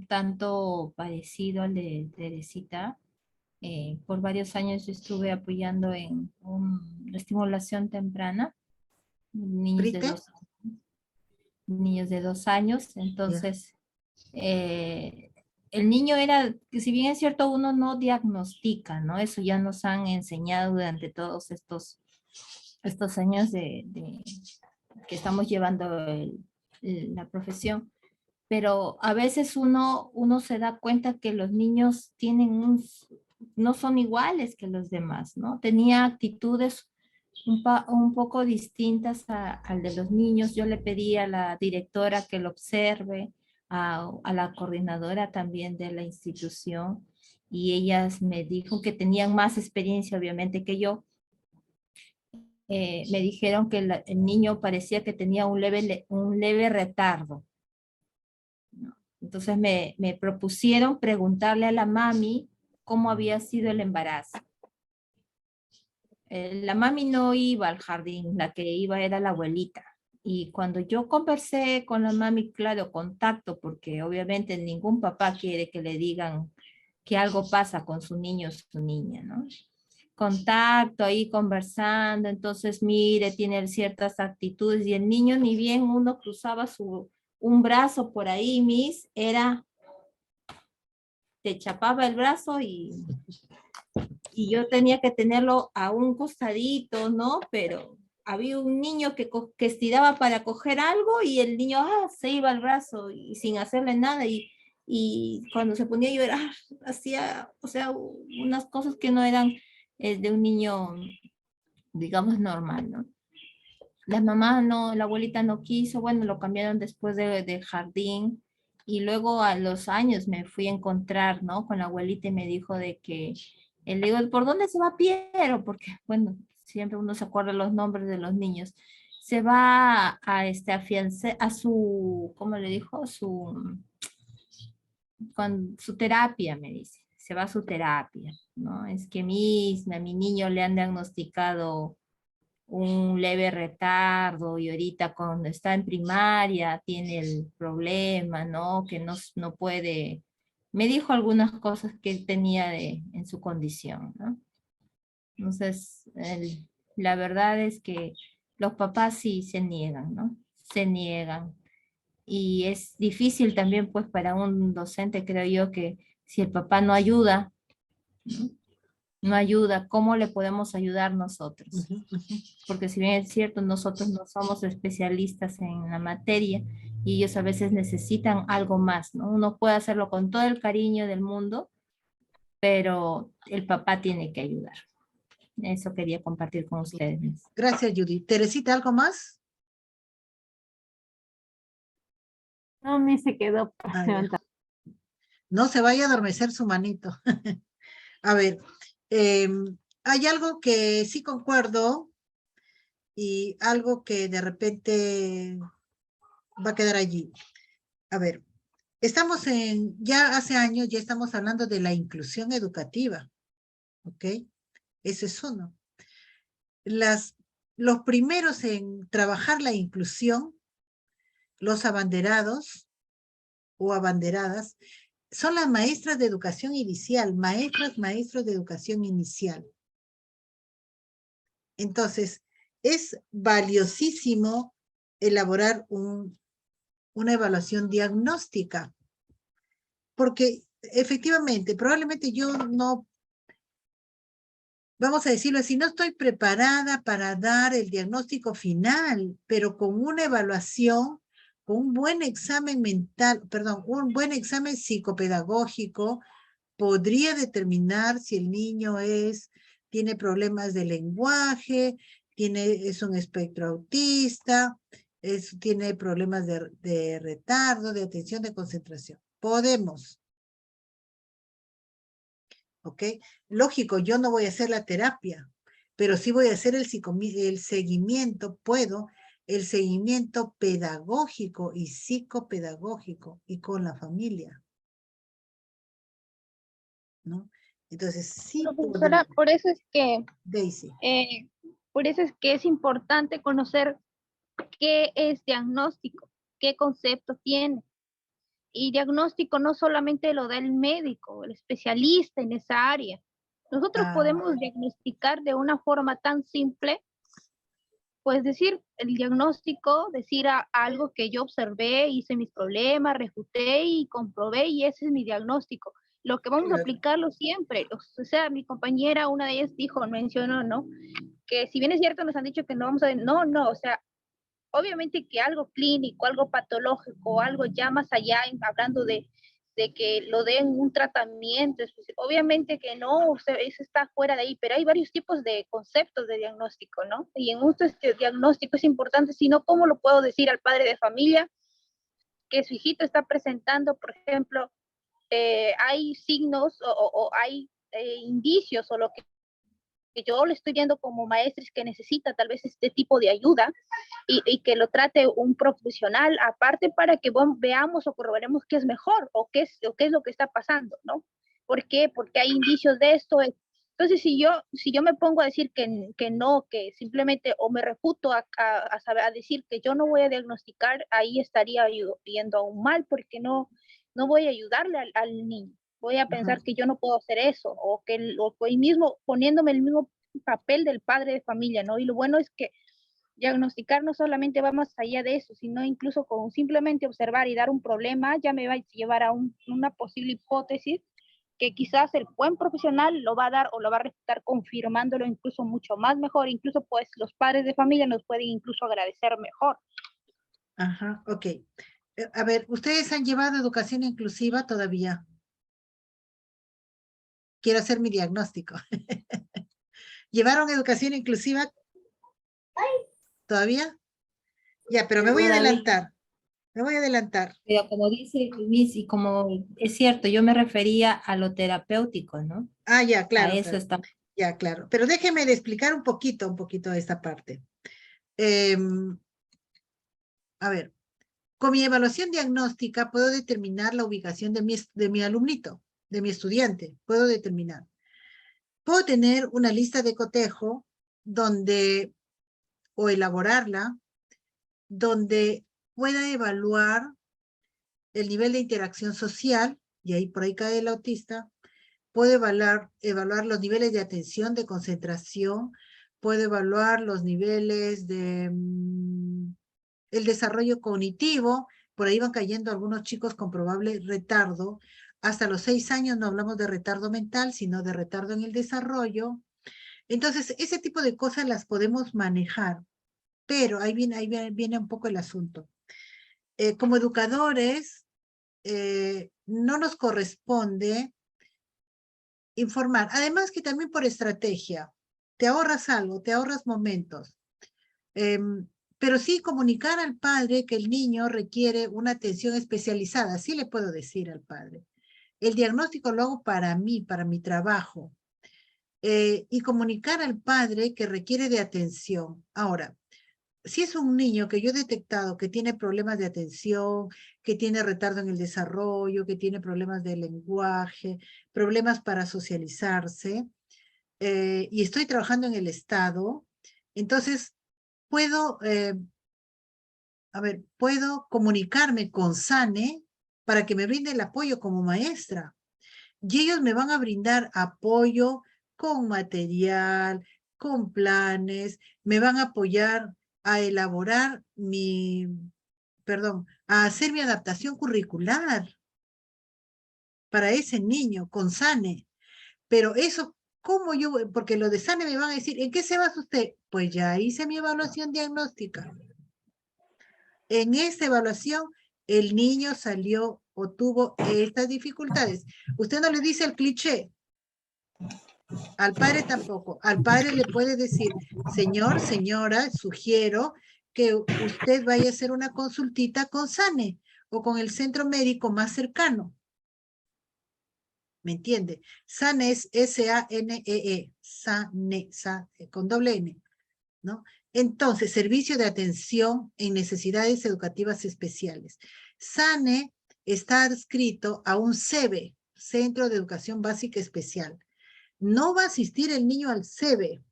tanto parecido al de Teresita. Por varios años yo estuve apoyando en la estimulación temprana, niños de Brite. 2 años. Niños de 2 años, Ya. entonces el niño era, que si bien es cierto, uno no diagnostica, ¿no? Eso ya nos han enseñado durante todos estos años que estamos llevando la profesión, pero a veces uno se da cuenta que los niños no son iguales que los demás, ¿no? Tenía actitudes un poco distintas al de los niños. Yo le pedí a la directora que lo observe, a la coordinadora también de la institución, y ellas me dijo que tenían más experiencia, obviamente, que yo. Me dijeron que el niño parecía que tenía un leve retardo, ¿no? Entonces me propusieron preguntarle a la mami cómo había sido el embarazo. La mami no iba al jardín, la que iba era la abuelita. Y cuando yo conversé con la mami, claro, contacto, porque obviamente ningún papá quiere que le digan que algo pasa con su niño o su niña, ¿no? Contacto ahí conversando, entonces mire, tiene ciertas actitudes y el niño ni bien uno cruzaba un brazo por ahí, Miss, te chapaba el brazo y yo tenía que tenerlo a un costadito, ¿no? Pero había un niño que estiraba para coger algo y el niño se iba al brazo y sin hacerle nada y cuando se ponía a llorar hacía, o sea, unas cosas que no eran de un niño, digamos, normal, ¿no? La mamá no, la abuelita no quiso, bueno, lo cambiaron después de jardín y luego a los años me fui a encontrar, ¿no? Con la abuelita y me dijo de que Y le digo, ¿por dónde se va Piero? Porque, bueno, siempre uno se acuerda los nombres de los niños. Se va a afianzar a su, ¿cómo le dijo? Con su terapia, me dice. Se va a su terapia, ¿no? Es que a mi niño le han diagnosticado un leve retardo y ahorita cuando está en primaria tiene el problema, ¿no? Que no puede, me dijo algunas cosas que él tenía en su condición, ¿no? Entonces, la verdad es que los papás sí se niegan, ¿no? Se niegan. Y es difícil también, pues, para un docente, creo yo, que si el papá no ayuda, ¿no? No ayuda, ¿cómo le podemos ayudar nosotros? Porque si bien es cierto, nosotros no somos especialistas en la materia y ellos a veces necesitan algo más, ¿no? Uno puede hacerlo con todo el cariño del mundo, pero el papá tiene que ayudar. Eso quería compartir con ustedes. Gracias, Judy. Teresita, ¿algo más? No, me se quedó Ah, levantado. No se vaya a adormecer su manito. A ver, hay algo que sí concuerdo y algo que de repente va a quedar allí. A ver, ya hace años ya estamos hablando de la inclusión educativa, ¿ok? Ese es uno. Los primeros en trabajar la inclusión, los abanderados o abanderadas, son las maestras de educación inicial, maestros de educación inicial. Entonces, es valiosísimo elaborar una evaluación diagnóstica, porque efectivamente, probablemente yo no, vamos a decirlo así, no estoy preparada para dar el diagnóstico final, pero con una evaluación, con un buen examen mental, perdón, un buen examen psicopedagógico, podría determinar si el niño tiene problemas de lenguaje, es un espectro autista, tiene problemas de retardo, de atención, de concentración. Podemos. ¿Ok? Lógico, yo no voy a hacer la terapia, pero sí voy a hacer el seguimiento, el seguimiento pedagógico y psicopedagógico y con la familia. ¿No? Entonces, sí. Profesora, por eso es que, Daisy. por eso es que es importante conocer qué es diagnóstico, qué concepto tiene. Y diagnóstico no solamente lo da el médico, el especialista en esa área. Nosotros podemos diagnosticar de una forma tan simple, pues decir el diagnóstico, decir algo que yo observé, hice mis problemas, refuté y comprobé y ese es mi diagnóstico. Lo que vamos a aplicarlo siempre, o sea, mi compañera, una de ellas mencionó, ¿no? Que si bien es cierto nos han dicho que no vamos a, no, o sea, obviamente que algo clínico, algo patológico, algo ya más allá, hablando de que lo den un tratamiento, obviamente que no, o sea, eso está fuera de ahí, pero hay varios tipos de conceptos de diagnóstico, ¿no? Y en este diagnóstico es importante, sino cómo lo puedo decir al padre de familia que su hijito está presentando, por ejemplo, hay signos o hay indicios o lo que yo le estoy viendo como maestros que necesita tal vez este tipo de ayuda y que lo trate un profesional aparte para que veamos o corroboremos qué es mejor o qué es lo que está pasando, ¿no? ¿Por qué? Porque hay indicios de esto. Entonces, si yo me pongo a decir que no, que simplemente o me refuto a decir que yo no voy a diagnosticar, ahí estaría yendo aún mal porque no voy a ayudarle al niño. Voy a pensar que yo no puedo hacer eso, o hoy mismo poniéndome el mismo papel del padre de familia, ¿no? Y lo bueno es que diagnosticar no solamente va más allá de eso, sino incluso con simplemente observar y dar un problema, ya me va a llevar a una posible hipótesis que quizás el buen profesional lo va a dar o lo va a refutar confirmándolo incluso mucho más mejor, incluso pues los padres de familia nos pueden incluso agradecer mejor. Ajá, ok. A ver, ¿ustedes han llevado educación inclusiva todavía? Quiero hacer mi diagnóstico. ¿Llevaron educación inclusiva? ¿Todavía? Ya, pero me voy a adelantar. Me voy a adelantar. Pero como dice Miss, y como es cierto, yo me refería a lo terapéutico, ¿no? Ah, ya, A claro, eso claro. está. Ya, claro. Pero déjeme de explicar un poquito esta parte. A ver, con mi evaluación diagnóstica puedo determinar la ubicación de mi alumnito, de mi estudiante. Puedo determinar. Puedo tener una lista de cotejo donde, o elaborarla, donde pueda evaluar el nivel de interacción social, y ahí por ahí cae el autista. Puedo evaluar los niveles de atención, de concentración, puedo evaluar los niveles de el desarrollo cognitivo. Por ahí van cayendo algunos chicos con probable retardo. Hasta los 6 años no hablamos de retardo mental, sino de retardo en el desarrollo. Entonces, ese tipo de cosas las podemos manejar, pero ahí viene un poco el asunto. Como educadores, no nos corresponde informar. Además que también por estrategia, te ahorras algo, te ahorras momentos. Pero sí comunicar al padre que el niño requiere una atención especializada, sí le puedo decir al padre. El diagnóstico lo hago para mí, para mi trabajo. Y comunicar al padre que requiere de atención. Ahora, si es un niño que yo he detectado que tiene problemas de atención, que tiene retardo en el desarrollo, que tiene problemas de lenguaje, problemas para socializarse, y estoy trabajando en el Estado, entonces puedo, puedo comunicarme con SANE para que me brinde el apoyo como maestra. Y ellos me van a brindar apoyo con material, con planes, me van a apoyar a elaborar a hacer mi adaptación curricular para ese niño con SANE. Pero eso, ¿cómo yo? Porque lo de SANE me van a decir, ¿en qué se basa usted? Pues ya hice mi evaluación diagnóstica. En esta evaluación, el niño salió o tuvo estas dificultades. Usted no le dice el cliché. Al padre tampoco. Al padre le puede decir, señor, señora, sugiero que usted vaya a hacer una consultita con SANE o con el centro médico más cercano. ¿Me entiende? SANE es S-A-N-E-E, SANE, con doble N, ¿no? Entonces, Servicio de Atención en Necesidades Educativas Especiales. SANE está adscrito a un CEBE, Centro de Educación Básica Especial. No va a asistir el niño al CEBE,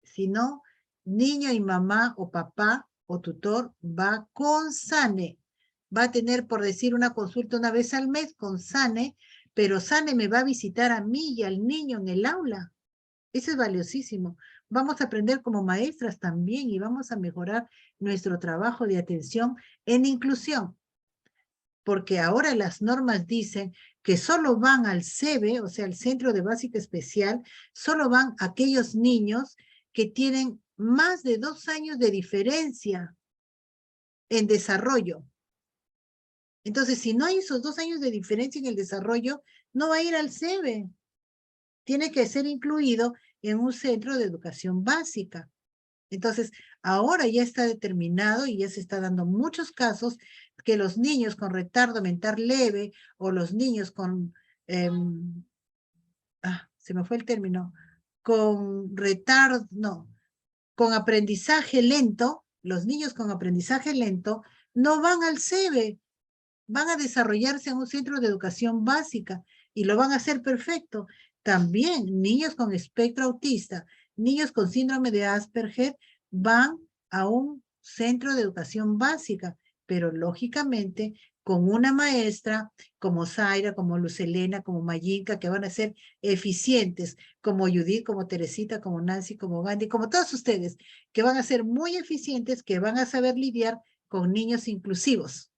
sino niño y mamá o papá o tutor va con SANE. Va a tener, por decir, una consulta una vez al mes con SANE, pero SANE me va a visitar a mí y al niño en el aula. Eso es valiosísimo. Vamos a aprender como maestras también y vamos a mejorar nuestro trabajo de atención en inclusión. Porque ahora las normas dicen que solo van al CEBE, o sea, al Centro de Básica Especial, solo van aquellos niños que tienen más de 2 años de diferencia en desarrollo. Entonces, si no hay esos 2 años de diferencia en el desarrollo, no va a ir al CEBE. Tiene que ser incluido en un centro de educación básica. Entonces, ahora ya está determinado y ya se está dando muchos casos que los niños con retardo mental leve o los niños con, se me fue el término, con retardo, no, con aprendizaje lento, los niños con aprendizaje lento no van al CEBE, van a desarrollarse en un centro de educación básica y lo van a hacer perfecto. También niños con espectro autista, niños con síndrome de Asperger van a un centro de educación básica, pero lógicamente con una maestra como Zaira, como Lucelena, como Mayinka, que van a ser eficientes, como Judith, como Teresita, como Nancy, como Gandhi, como todos ustedes, que van a ser muy eficientes, que van a saber lidiar con niños inclusivos.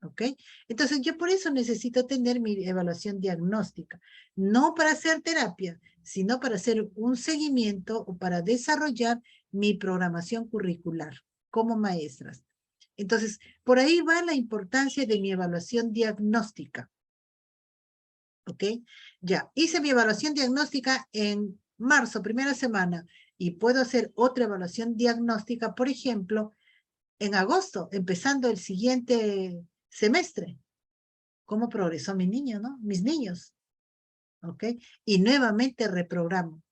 ¿Ok? Entonces yo por eso necesito tener mi evaluación diagnóstica, no para hacer terapia, sino para hacer un seguimiento o para desarrollar mi programación curricular como maestras. Entonces, por ahí va la importancia de mi evaluación diagnóstica. ¿Ok? Ya, hice mi evaluación diagnóstica en marzo, primera semana, y puedo hacer otra evaluación diagnóstica, por ejemplo, en agosto, empezando el siguiente semestre. ¿Cómo progresó mi niño, no? Mis niños. ¿Ok? Y nuevamente reprogramo.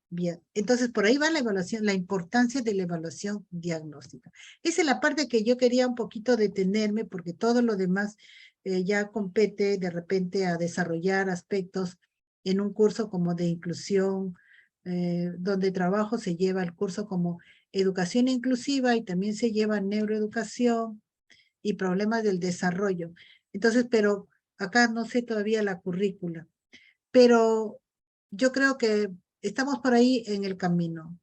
Bien, entonces por ahí va la evaluación, la importancia de la evaluación diagnóstica. Esa es la parte que yo quería un poquito detenerme, porque todo lo demás ya compete de repente a desarrollar aspectos en un curso como de inclusión, donde trabajo se lleva el curso como educación inclusiva y también se lleva neuroeducación y problemas del desarrollo. Entonces, pero acá no sé todavía la currícula, pero yo creo que estamos por ahí en el camino.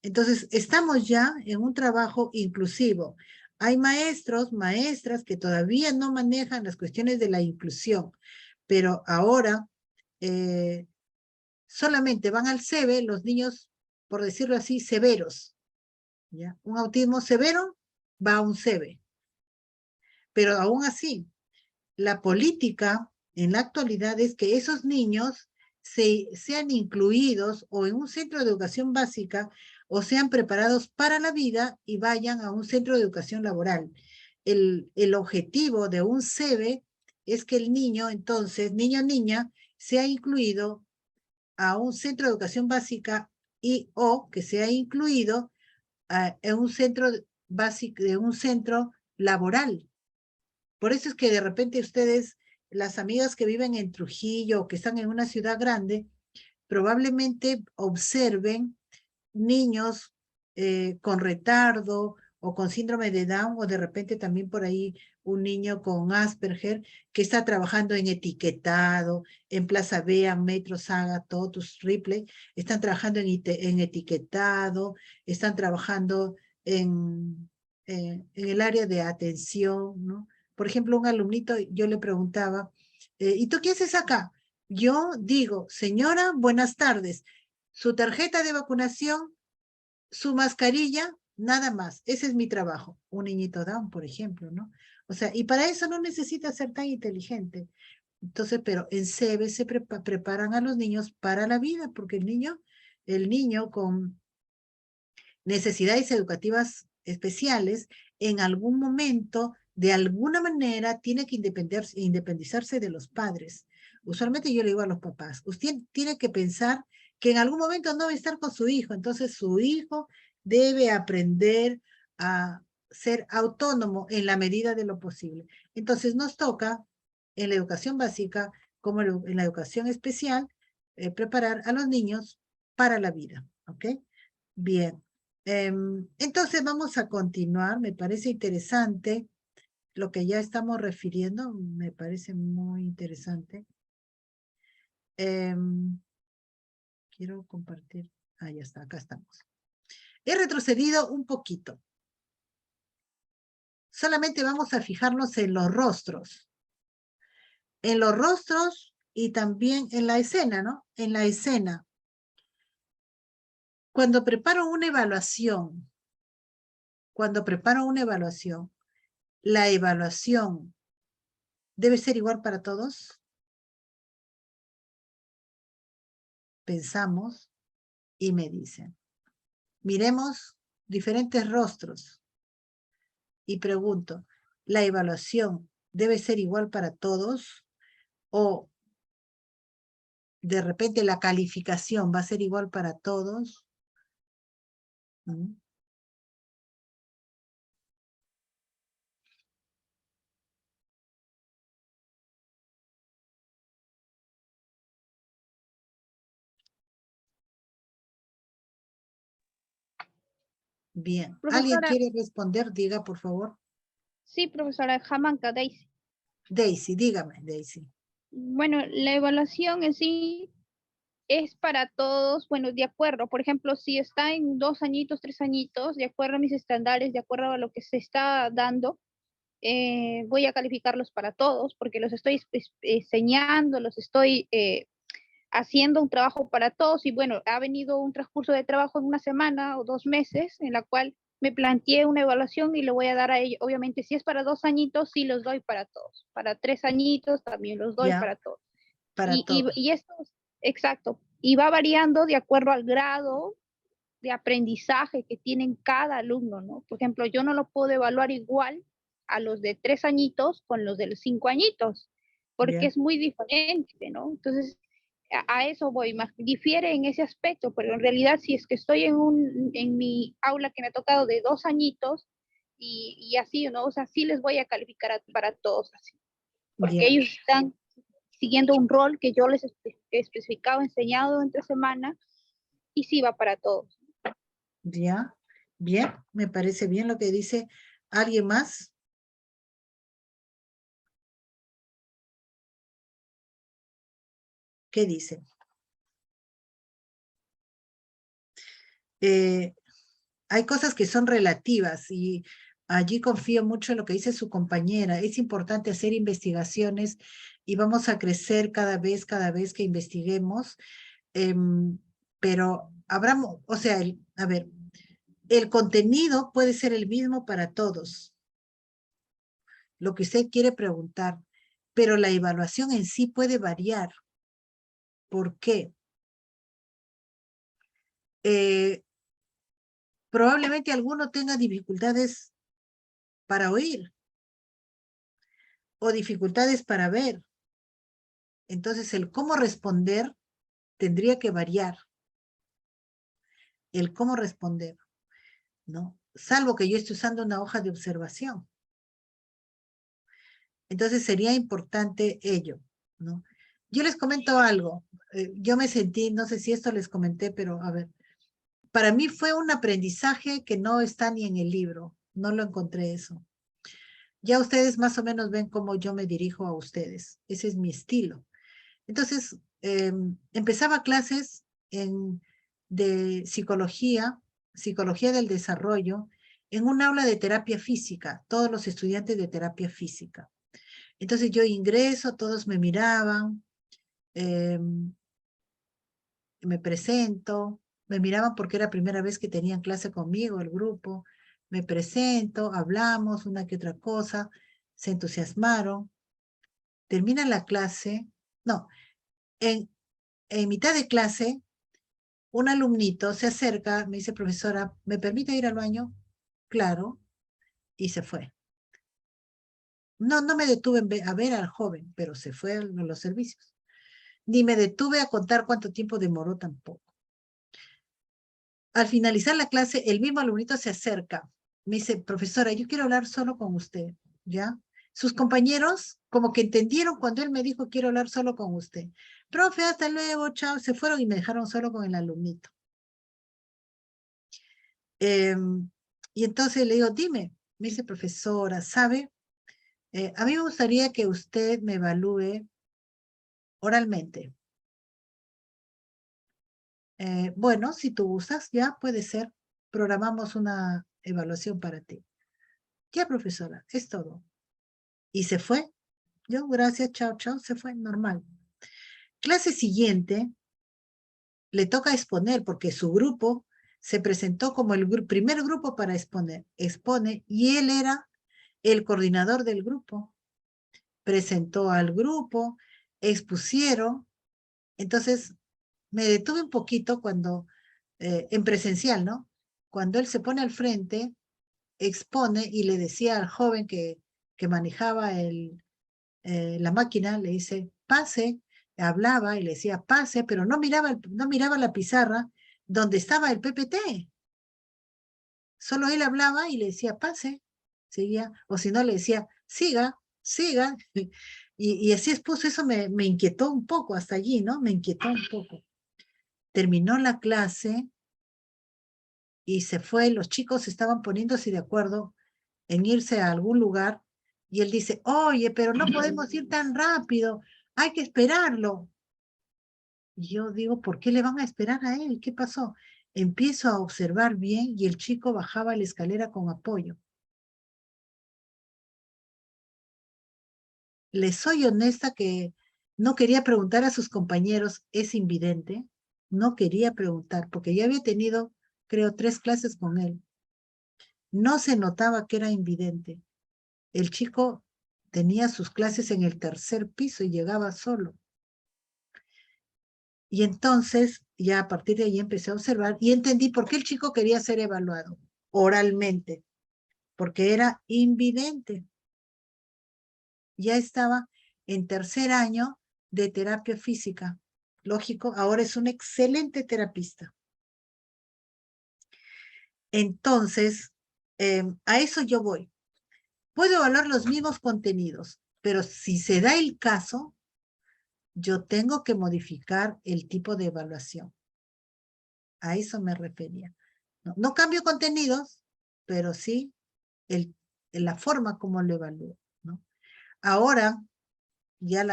Entonces, estamos ya en un trabajo inclusivo. Hay maestros, maestras que todavía no manejan las cuestiones de la inclusión, pero ahora solamente van al SEBE los niños, por decirlo así, severos. ¿Ya? Un autismo severo va a un SEBE. Pero aún así, la política en la actualidad es que esos niños sean incluidos o en un centro de educación básica o sean preparados para la vida y vayan a un centro de educación laboral. El objetivo de un SEBE es que el niño, entonces, niño o niña, sea incluido a un centro de educación básica y o que sea incluido en un centro básico, de un centro laboral. Por eso es que de repente ustedes, las amigas que viven en Trujillo o que están en una ciudad grande, probablemente observen niños con retardo o con síndrome de Down o de repente también por ahí un niño con Asperger que está trabajando en etiquetado, en Plaza Vea, Metro, Saga, Totus, Ripley, están trabajando en etiquetado, están trabajando en el área de atención, ¿no? Por ejemplo, un alumnito, yo le preguntaba, ¿y tú qué haces acá? Yo digo, señora, buenas tardes. Su tarjeta de vacunación, su mascarilla, nada más. Ese es mi trabajo. Un niñito Down, por ejemplo, ¿no? O sea, y para eso no necesita ser tan inteligente. Entonces, pero en SEBE se preparan a los niños para la vida, porque el niño con necesidades educativas especiales, en algún momento, de alguna manera, tiene que independizarse de los padres. Usualmente yo le digo a los papás, usted tiene que pensar que en algún momento no va a estar con su hijo, entonces su hijo debe aprender a ser autónomo en la medida de lo posible. Entonces nos toca en la educación básica, como en la educación especial, preparar a los niños para la vida, ¿ok? Bien. Entonces vamos a continuar, me parece interesante lo que ya estamos refiriendo, me parece muy interesante. Quiero compartir, ya está, acá estamos. He retrocedido un poquito. Solamente vamos a fijarnos en los rostros. En los rostros y también en la escena, ¿no? En la escena. Cuando preparo una evaluación, la evaluación debe ser igual para todos. Pensamos y me dicen. Miremos diferentes rostros y pregunto, ¿la evaluación debe ser igual para todos? ¿O de repente la calificación va a ser igual para todos? ¿Mm? Bien. ¿Alguien Profesora, quiere responder? Diga, por favor. sí, profesora Jamanca, Daisy. Daisy, dígame, Daisy. Bueno, la evaluación en sí es para todos, bueno, de acuerdo, por ejemplo, si está en 2 añitos, 3 añitos, de acuerdo a mis estándares, de acuerdo a lo que se está dando, voy a calificarlos para todos, porque los estoy enseñando, los estoy haciendo un trabajo para todos, y bueno, ha venido un transcurso de trabajo en una semana o 2 meses, en la cual me planteé una evaluación y le voy a dar a ellos, obviamente, si es para 2 añitos, sí los doy para todos, para 3 añitos también los doy Ya, para todos. para todos. Y esto, exacto, y va variando de acuerdo al grado de aprendizaje que tienen cada alumno, ¿no? Por ejemplo, yo no lo puedo evaluar igual a los de 3 añitos con los de los 5 añitos, porque Ya. es muy diferente, ¿no? Entonces, a eso voy, más difiere en ese aspecto, pero en realidad si es que estoy en mi aula que me ha tocado de 2 añitos y así, ¿no? O sea, sí les voy a calificar para todos así, porque Ya. ellos están siguiendo un rol que yo les he especificado, enseñado entre semana y sí va para todos. Ya. Bien, me parece bien lo que dice. ¿Alguien más? ¿Qué dice? Hay cosas que son relativas y allí confío mucho en lo que dice su compañera. Es importante hacer investigaciones y vamos a crecer cada vez que investiguemos. Pero habrá, o sea, a ver, el contenido puede ser el mismo para todos, lo que usted quiere preguntar, pero la evaluación en sí puede variar. ¿Por qué? Probablemente alguno tenga dificultades para oír o dificultades para ver. Entonces, el cómo responder tendría que variar. El cómo responder, ¿no? Salvo que yo esté usando una hoja de observación. Entonces, sería importante ello, ¿no? Yo les comento algo. Yo me sentí, no sé si esto les comenté, pero a ver, para mí fue un aprendizaje que no está ni en el libro. No lo encontré eso. Ya ustedes más o menos ven cómo yo me dirijo a ustedes. Ese es mi estilo. Entonces, empezaba clases de psicología del desarrollo, en un aula de terapia física, todos los estudiantes de terapia física. Entonces yo ingreso, todos me miraban, me presento, me miraban porque era la primera vez que tenían clase conmigo, el grupo, me presento, hablamos una que otra cosa, se entusiasmaron, termina la clase, no, en mitad de clase, un alumnito se acerca, me dice, profesora, ¿me permite ir al baño? Claro, y se fue. No me detuve a ver al joven, pero se fue a los servicios. Ni me detuve a contar cuánto tiempo demoró tampoco. Al finalizar la clase, el mismo alumnito se acerca. Me dice, profesora, yo quiero hablar solo con usted, ¿ya? Sus compañeros como que entendieron cuando él me dijo, quiero hablar solo con usted. Profe, hasta luego, chao. Se fueron y me dejaron solo con el alumnito. Y entonces le digo, dime, me dice, profesora, ¿sabe? A mí me gustaría que usted me evalúe oralmente. Bueno, si tú gustas, ya puede ser. Programamos una evaluación para ti. Ya, profesora, es todo. Y se fue. Yo, gracias, chao, chao, se fue, normal. Clase siguiente, le toca exponer porque su grupo se presentó como el primer grupo para exponer. Expone y él era el coordinador del grupo. Presentó al grupo, expusieron. Entonces, me detuve un poquito cuando, en presencial, ¿no? Cuando él se pone al frente, expone y le decía al joven que manejaba la máquina, le dice, pase, hablaba y le decía, pase, pero no miraba la pizarra donde estaba el PPT. Solo él hablaba y le decía, pase, seguía, o si no le decía, siga, siga. Y así expuso, eso me inquietó un poco hasta allí, ¿no? Me inquietó un poco. Terminó la clase y se fue, los chicos estaban poniéndose de acuerdo en irse a algún lugar y él dice, oye, pero no podemos ir tan rápido, hay que esperarlo. Y yo digo, ¿por qué le van a esperar a él? ¿Qué pasó? Empiezo a observar bien y el chico bajaba la escalera con apoyo. Les soy honesta que no quería preguntar a sus compañeros, ¿es invidente? No quería preguntar porque ya había tenido, creo, 3 clases con él. No se notaba que era invidente. El chico tenía sus clases en el 3er piso y llegaba solo. Y entonces, ya a partir de ahí empecé a observar y entendí por qué el chico quería ser evaluado oralmente, porque era invidente. Ya estaba en tercer año de terapia física. Lógico, ahora es un excelente terapista. Entonces, a eso yo voy. Puedo evaluar los mismos contenidos, pero si se da el caso, yo tengo que modificar el tipo de evaluación. A eso me refería. No cambio contenidos, pero sí la forma como lo evalúo, ¿no? Ahora, ya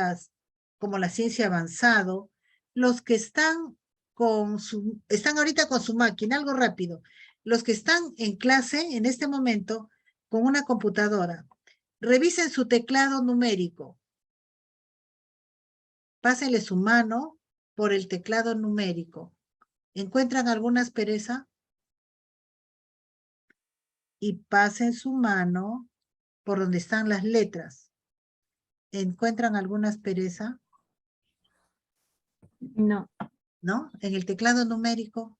como la ciencia ha avanzado, los que están ahorita con su máquina, algo rápido, los que están en clase en este momento con una computadora, revisen su teclado numérico, pásenle su mano por el teclado numérico. ¿Encuentran alguna aspereza? Y pasen su mano por donde están las letras. ¿Encuentran alguna aspereza? No. ¿No? En el teclado numérico.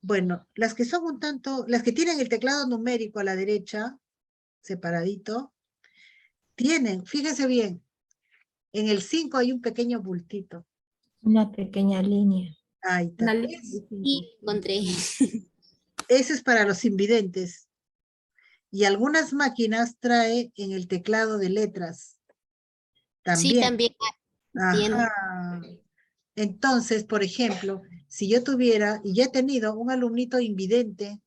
Bueno, las que son un tanto, las que tienen el teclado numérico a la derecha, separadito, tienen, fíjense bien, en el 5 hay un pequeño bultito. Una pequeña línea. Ahí está. Una línea Y encontré. Ese es para los invidentes. Y algunas máquinas trae en el teclado de letras. Sí, También. también tiene. Ajá. Entonces, por ejemplo, si yo tuviera, y ya he tenido un alumnito invidente,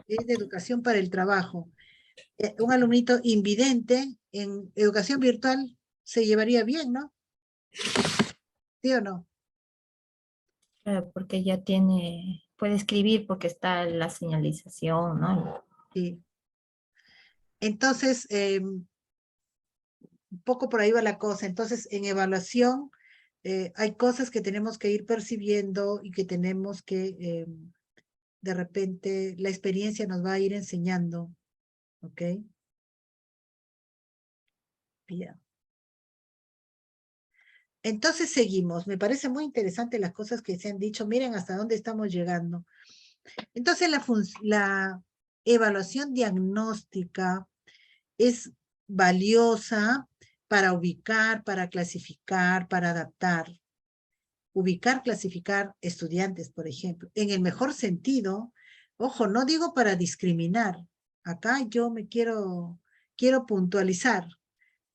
es de educación para el trabajo, un alumnito invidente en educación virtual se llevaría bien, ¿no? ¿Sí o no? Claro, porque ya puede escribir porque está la señalización, ¿no? Sí. Entonces, un poco por ahí va la cosa. Entonces, en evaluación, hay cosas que tenemos que ir percibiendo y que tenemos que, de repente, la experiencia nos va a ir enseñando, ¿ok? Bien. Entonces seguimos. Me parece muy interesante las cosas que se han dicho. Miren hasta dónde estamos llegando. Entonces la evaluación diagnóstica es valiosa para ubicar, para clasificar, para adaptar. Ubicar, clasificar estudiantes, por ejemplo. En el mejor sentido, ojo, no digo para discriminar. Acá yo me quiero puntualizar.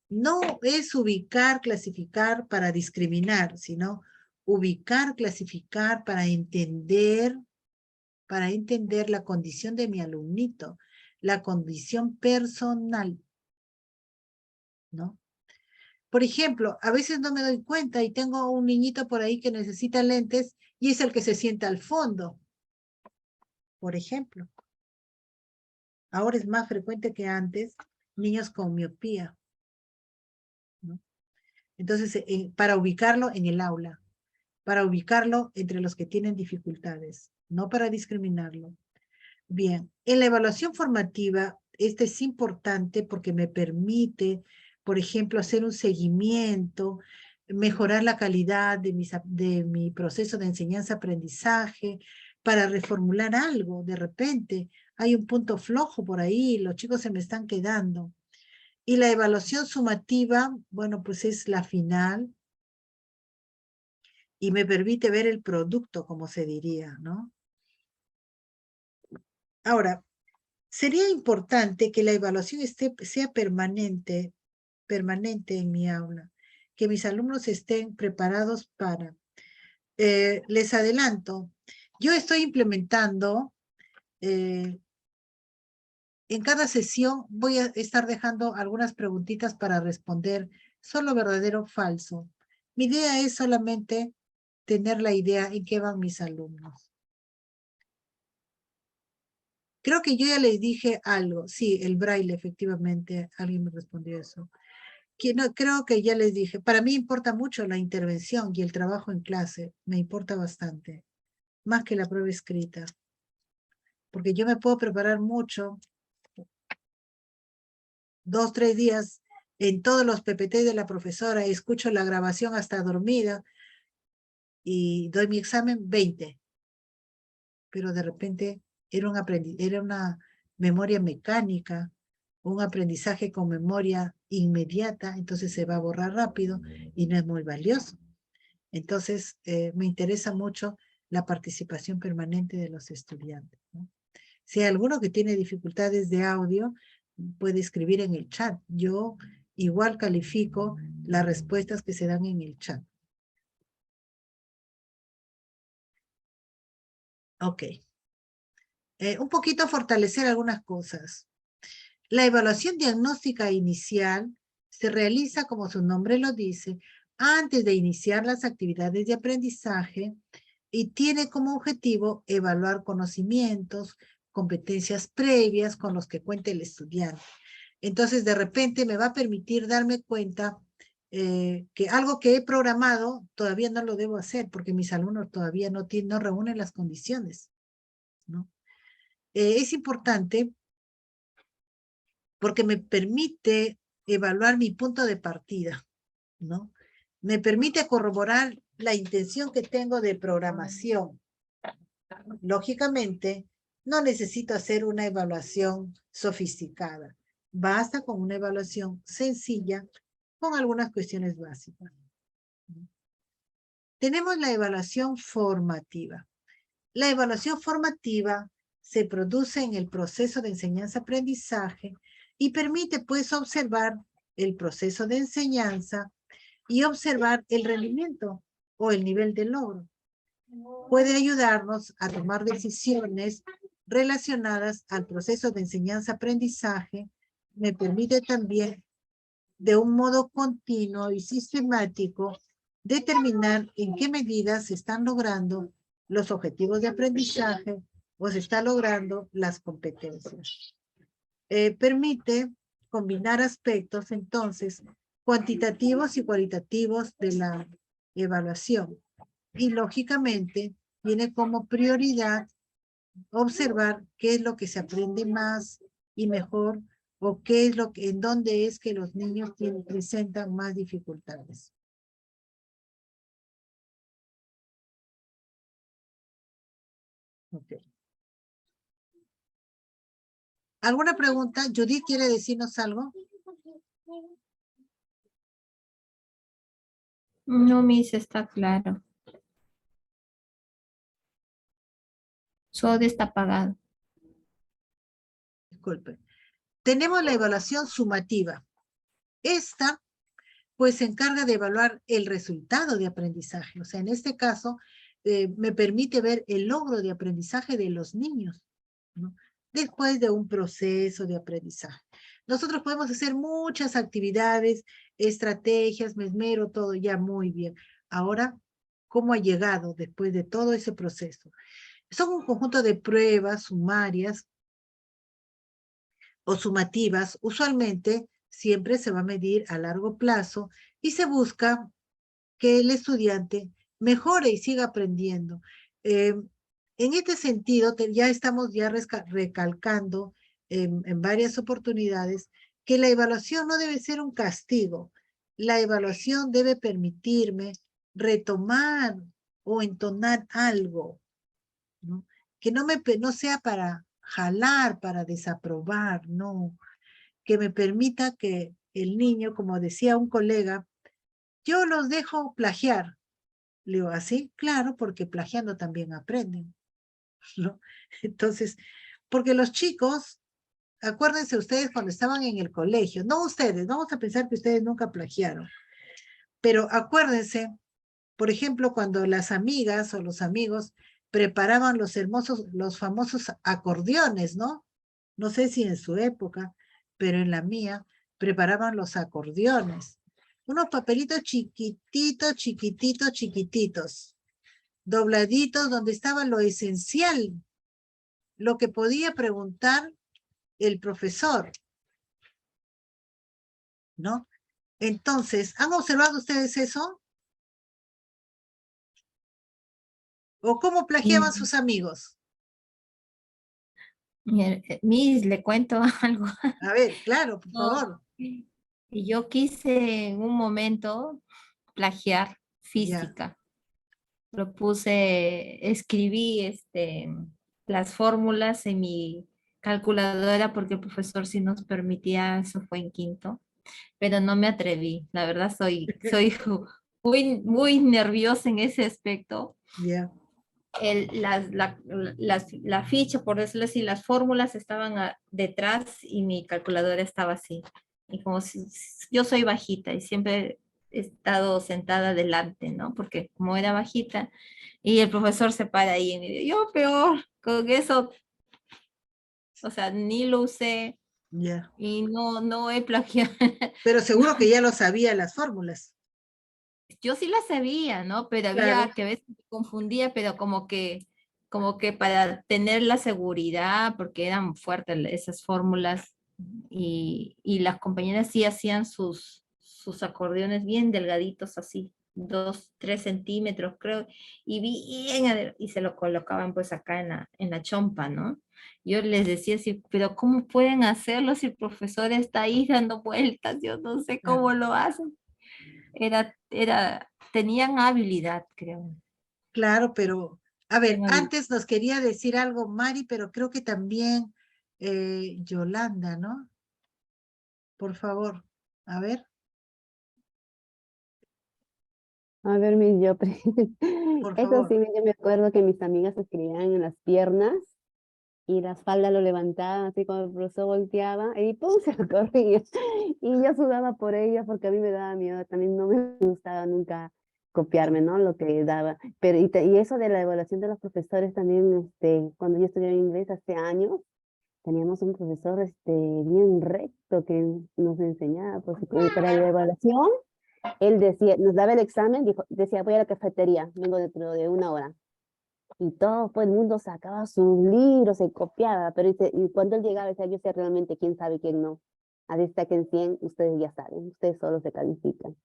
No es ubicar, clasificar para discriminar, sino ubicar, clasificar para entender la condición de mi alumnito, la condición personal, ¿no? Por ejemplo, a veces no me doy cuenta y tengo un niñito por ahí que necesita lentes y es el que se sienta al fondo, por ejemplo. Ahora es más frecuente que antes, niños con miopía, ¿no? Entonces, para ubicarlo en el aula, para ubicarlo entre los que tienen dificultades, no para discriminarlo. Bien, en la evaluación formativa, esta es importante porque me permite, por ejemplo, hacer un seguimiento, mejorar la calidad de mi proceso de enseñanza-aprendizaje, para reformular algo. De repente hay un punto flojo por ahí, los chicos se me están quedando. Y la evaluación sumativa, bueno, pues es la final y me permite ver el producto, como se diría, ¿no? Ahora, sería importante que la evaluación sea permanente en mi aula, que mis alumnos estén preparados para. Les adelanto, yo estoy implementando, en cada sesión voy a estar dejando algunas preguntitas para responder solo verdadero o falso. Mi idea es solamente tener la idea en qué van mis alumnos. Creo que yo ya les dije algo. Sí, el braille, efectivamente, alguien me respondió eso. Creo que ya les dije, para mí importa mucho la intervención y el trabajo en clase, me importa bastante, más que la prueba escrita, porque yo me puedo preparar mucho, 2, 3 días en todos los PPT de la profesora, escucho la grabación hasta dormida y doy mi examen 20. Pero de repente era una memoria mecánica, un aprendizaje con memoria inmediata, entonces se va a borrar rápido y no es muy valioso. Entonces, me interesa mucho la participación permanente de los estudiantes, ¿no? Si hay alguno que tiene dificultades de audio, puede escribir en el chat. Yo igual califico las respuestas que se dan en el chat. Ok. Un poquito fortalecer algunas cosas. La evaluación diagnóstica inicial se realiza, como su nombre lo dice, antes de iniciar las actividades de aprendizaje y tiene como objetivo evaluar conocimientos, competencias previas con los que cuenta el estudiante. Entonces, de repente me va a permitir darme cuenta que algo que he programado todavía no lo debo hacer porque mis alumnos todavía no reúnen las condiciones, ¿no? Es importante porque me permite evaluar mi punto de partida, ¿no? Me permite corroborar la intención que tengo de programación. Lógicamente, no necesito hacer una evaluación sofisticada. Basta con una evaluación sencilla con algunas cuestiones básicas. Tenemos la evaluación formativa. La evaluación formativa se produce en el proceso de enseñanza-aprendizaje y permite, pues, observar el proceso de enseñanza y observar el rendimiento o el nivel de logro. Puede ayudarnos a tomar decisiones relacionadas al proceso de enseñanza-aprendizaje. Me permite también, de un modo continuo y sistemático, determinar en qué medida se están logrando los objetivos de aprendizaje o se está logrando las competencias. Permite combinar aspectos, entonces, cuantitativos y cualitativos de la evaluación. Y, lógicamente, tiene como prioridad observar qué es lo que se aprende más y mejor o qué es en dónde es que los niños presentan más dificultades. Okay. ¿Alguna pregunta? Judith, ¿quiere decirnos algo? No, Miss, está claro. Su audio está apagado. Disculpe. Tenemos la evaluación sumativa. Esta, pues, se encarga de evaluar el resultado de aprendizaje. O sea, en este caso, me permite ver el logro de aprendizaje de los niños, ¿no? Después de un proceso de aprendizaje. Nosotros podemos hacer muchas actividades, estrategias, me esmero, todo ya muy bien. Ahora, ¿cómo ha llegado después de todo ese proceso? Son un conjunto de pruebas sumarias o sumativas. Usualmente, siempre se va a medir a largo plazo y se busca que el estudiante mejore y siga aprendiendo. En este sentido, ya estamos recalcando en varias oportunidades que la evaluación no debe ser un castigo. La evaluación debe permitirme retomar o entonar algo, ¿no? Que no sea para jalar, para desaprobar, no. Que me permita que el niño, como decía un colega, yo los dejo plagiar. Le digo, ¿así? Claro, porque plagiando también aprenden, ¿no? Entonces, porque los chicos, acuérdense ustedes cuando estaban en el colegio, no ustedes, vamos a pensar que ustedes nunca plagiaron, pero acuérdense, por ejemplo, cuando las amigas o los amigos preparaban los famosos acordeones, ¿no? No sé si en su época, pero en la mía, preparaban los acordeones. Unos papelitos chiquititos, chiquititos, chiquititos, dobladitos, donde estaba lo esencial, lo que podía preguntar el profesor, ¿no? Entonces, ¿han observado ustedes eso? ¿O cómo plagiaban sus amigos? Miss, le cuento algo. A ver, claro, por No, favor. Y yo quise en un momento plagiar física. Escribí las fórmulas en mi calculadora porque el profesor sí nos permitía, eso fue en quinto, pero no me atreví. La verdad soy muy nerviosa en ese aspecto. Ya. La ficha, por decirlo así, las fórmulas estaban detrás y mi calculadora estaba así. Y como yo soy bajita y siempre he estado sentada adelante, ¿no? Porque como era bajita y el profesor se para ahí y me dice, yo peor, con eso, o sea, ni lo usé Ya. y no he plagiado. Pero seguro que ya lo sabía las fórmulas. Yo sí las sabía, ¿no? Pero Claro. había que a veces me confundía, pero como que para tener la seguridad, porque eran fuertes esas fórmulas, y las compañeras sí hacían sus acordeones bien delgaditos, así, 2, 3 centímetros, creo, y y se lo colocaban pues acá en la chompa, ¿no? Yo les decía así, pero ¿cómo pueden hacerlo si el profesor está ahí dando vueltas? Yo no sé cómo lo hacen. Tenían habilidad, creo. Claro, pero, a ver, Tenían habilidad. antes nos quería decir algo Mari, pero creo que también Yolanda, ¿no? Por favor, a ver. A ver, mis yo, Por eso sí, favor. yo me acuerdo que mis amigas escribían en las piernas y la espalda lo levantaban así cuando el profesor volteaba y ¡pum! Se lo corría. Y yo sudaba por ella porque a mí me daba miedo, también no me gustaba nunca copiarme, ¿no? Lo que daba. Pero y eso de la evaluación de los profesores también, cuando yo estudiaba inglés hace años, teníamos un profesor bien recto que nos enseñaba, pues, para la evaluación, él decía, nos daba el examen, decía, voy a la cafetería, vengo dentro de 1 hora. Y todo el mundo sacaba sus libros, se copiaba, pero y cuando él llegaba decía, yo sé realmente quién sabe y quién no. Así está que en 100, ustedes ya saben, ustedes solo se califican.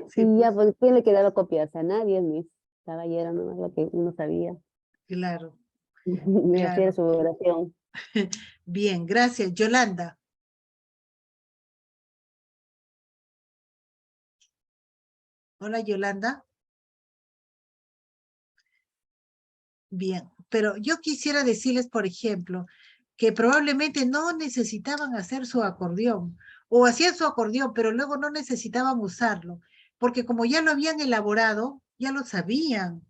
Sí, Y ya, pues, pues, ¿quién le quedaba copiarse? A nadie, mis caballeros, no lo que uno sabía. claro, Me hacía claro. su oración. Bien, gracias. Yolanda. Hola, Yolanda. Bien, pero yo quisiera decirles, por ejemplo, que probablemente no necesitaban hacer su acordeón, o hacían su acordeón, pero luego no necesitaban usarlo, porque como ya lo habían elaborado, ya lo sabían.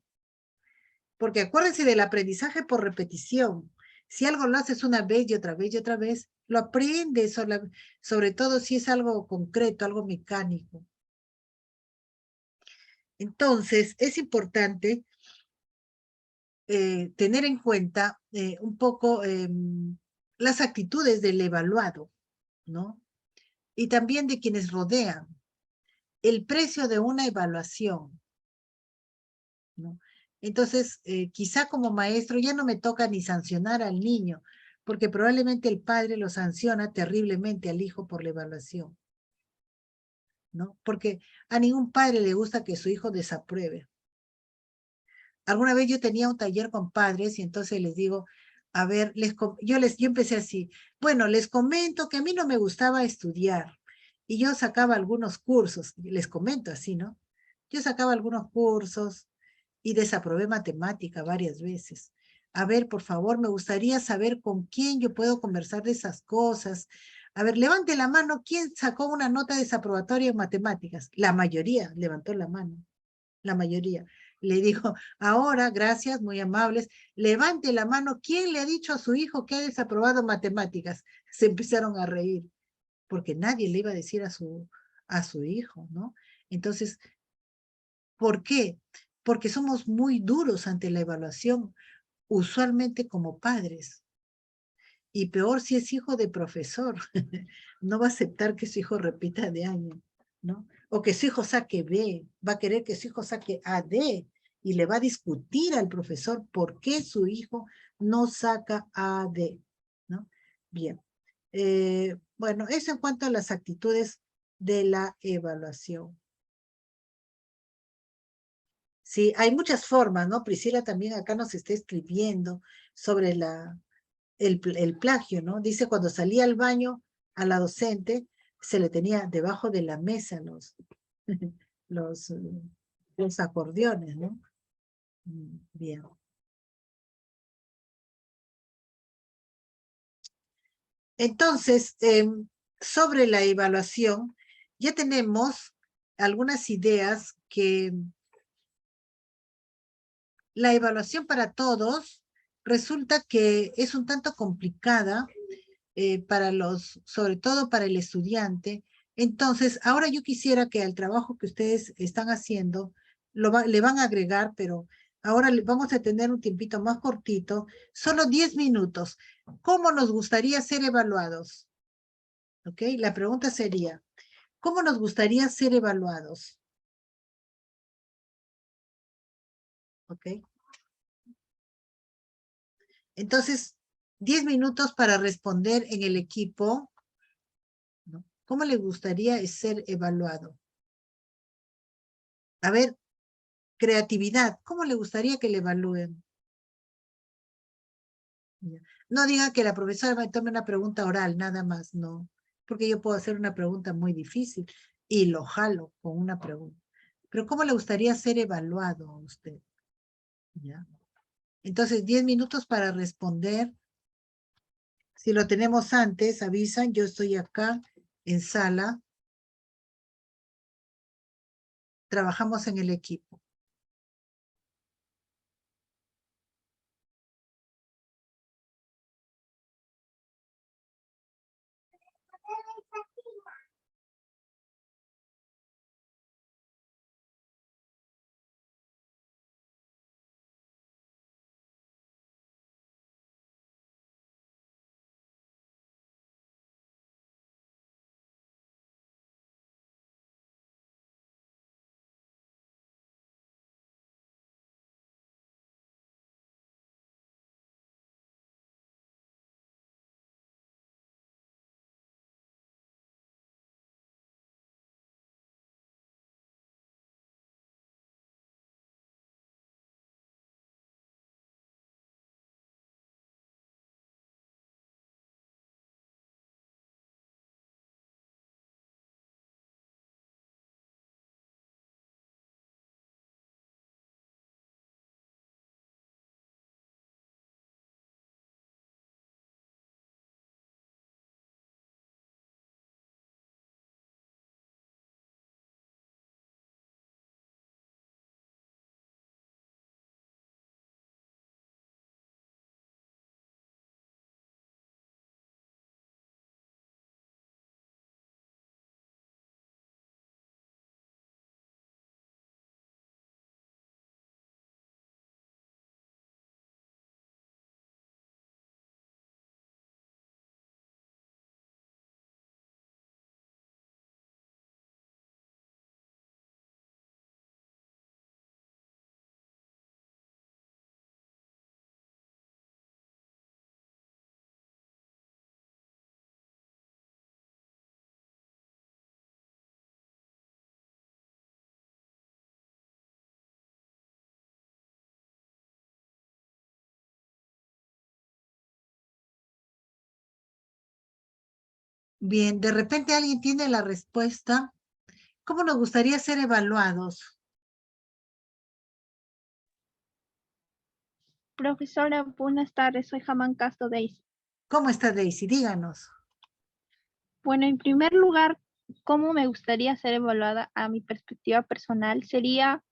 Porque acuérdense del aprendizaje por repetición. Si algo lo haces una vez y otra vez y otra vez, lo aprendes, sobre todo si es algo concreto, algo mecánico. Entonces, es importante tener en cuenta un poco las actitudes del evaluado, ¿no? Y también de quienes rodean. El precio de una evaluación, ¿no? Entonces, quizá como maestro ya no me toca ni sancionar al niño, porque probablemente el padre lo sanciona terriblemente al hijo por la evaluación, ¿no? Porque a ningún padre le gusta que su hijo desapruebe. Alguna vez yo tenía un taller con padres y entonces les digo, a ver, yo empecé así, bueno, les comento que a mí no me gustaba estudiar y yo sacaba algunos cursos, les comento así, ¿no? Yo sacaba algunos cursos y desaprobé matemática varias veces. A ver, por favor, me gustaría saber con quién yo puedo conversar de esas cosas. A ver, levante la mano, ¿quién sacó una nota desaprobatoria en matemáticas? La mayoría levantó la mano, la mayoría. Le digo, ahora, gracias, muy amables, levante la mano, ¿quién le ha dicho a su hijo que ha desaprobado matemáticas? Se empezaron a reír, porque nadie le iba a decir a su hijo, ¿no? Entonces, ¿por qué? Porque somos muy duros ante la evaluación, usualmente como padres. Y peor si es hijo de profesor, no va a aceptar que su hijo repita de año, ¿no? O que su hijo saque B, va a querer que su hijo saque AD y le va a discutir al profesor por qué su hijo no saca AD, ¿no? Bien. Bueno, eso en cuanto a las actitudes de la evaluación. Sí, hay muchas formas, ¿no? Priscila también acá nos está escribiendo sobre el plagio, ¿no? Dice, cuando salía al baño a la docente, se le tenía debajo de la mesa los acordeones, ¿no? Bien. Entonces, sobre la evaluación, ya tenemos algunas ideas que la evaluación para todos resulta que es un tanto complicada sobre todo para el estudiante. Entonces, ahora yo quisiera que al trabajo que ustedes están haciendo, le van a agregar, pero ahora vamos a tener un tiempito más cortito, solo 10 minutos. ¿Cómo nos gustaría ser evaluados? ¿Ok? La pregunta sería, ¿cómo nos gustaría ser evaluados? ¿Ok? Entonces, 10 minutos para responder en el equipo, ¿no? ¿Cómo le gustaría ser evaluado? A ver, creatividad, ¿cómo le gustaría que le evalúen? No diga que la profesora me tome una pregunta oral, nada más, no. Porque yo puedo hacer una pregunta muy difícil y lo jalo con una pregunta. Pero ¿cómo le gustaría ser evaluado a usted? ¿Ya? Entonces, 10 minutos para responder. Si lo tenemos antes, avisan, yo estoy acá en sala. Trabajamos en el equipo. Bien, de repente alguien tiene la respuesta. ¿Cómo nos gustaría ser evaluados? Profesora, buenas tardes, soy Jamán Castro Daisy. ¿Cómo está Daisy? Díganos. Bueno, en primer lugar, cómo me gustaría ser evaluada a mi perspectiva personal sería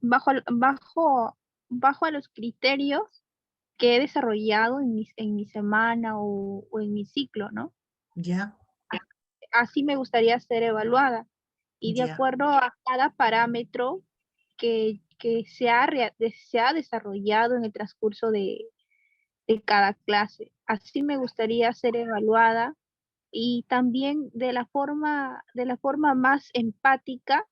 bajo a los criterios que he desarrollado en mi semana o en mi ciclo, ¿no? Ya, Así me gustaría ser evaluada y de ya. acuerdo a cada parámetro que se ha desarrollado en el transcurso de cada clase. Así me gustaría ser evaluada y también de la forma más empática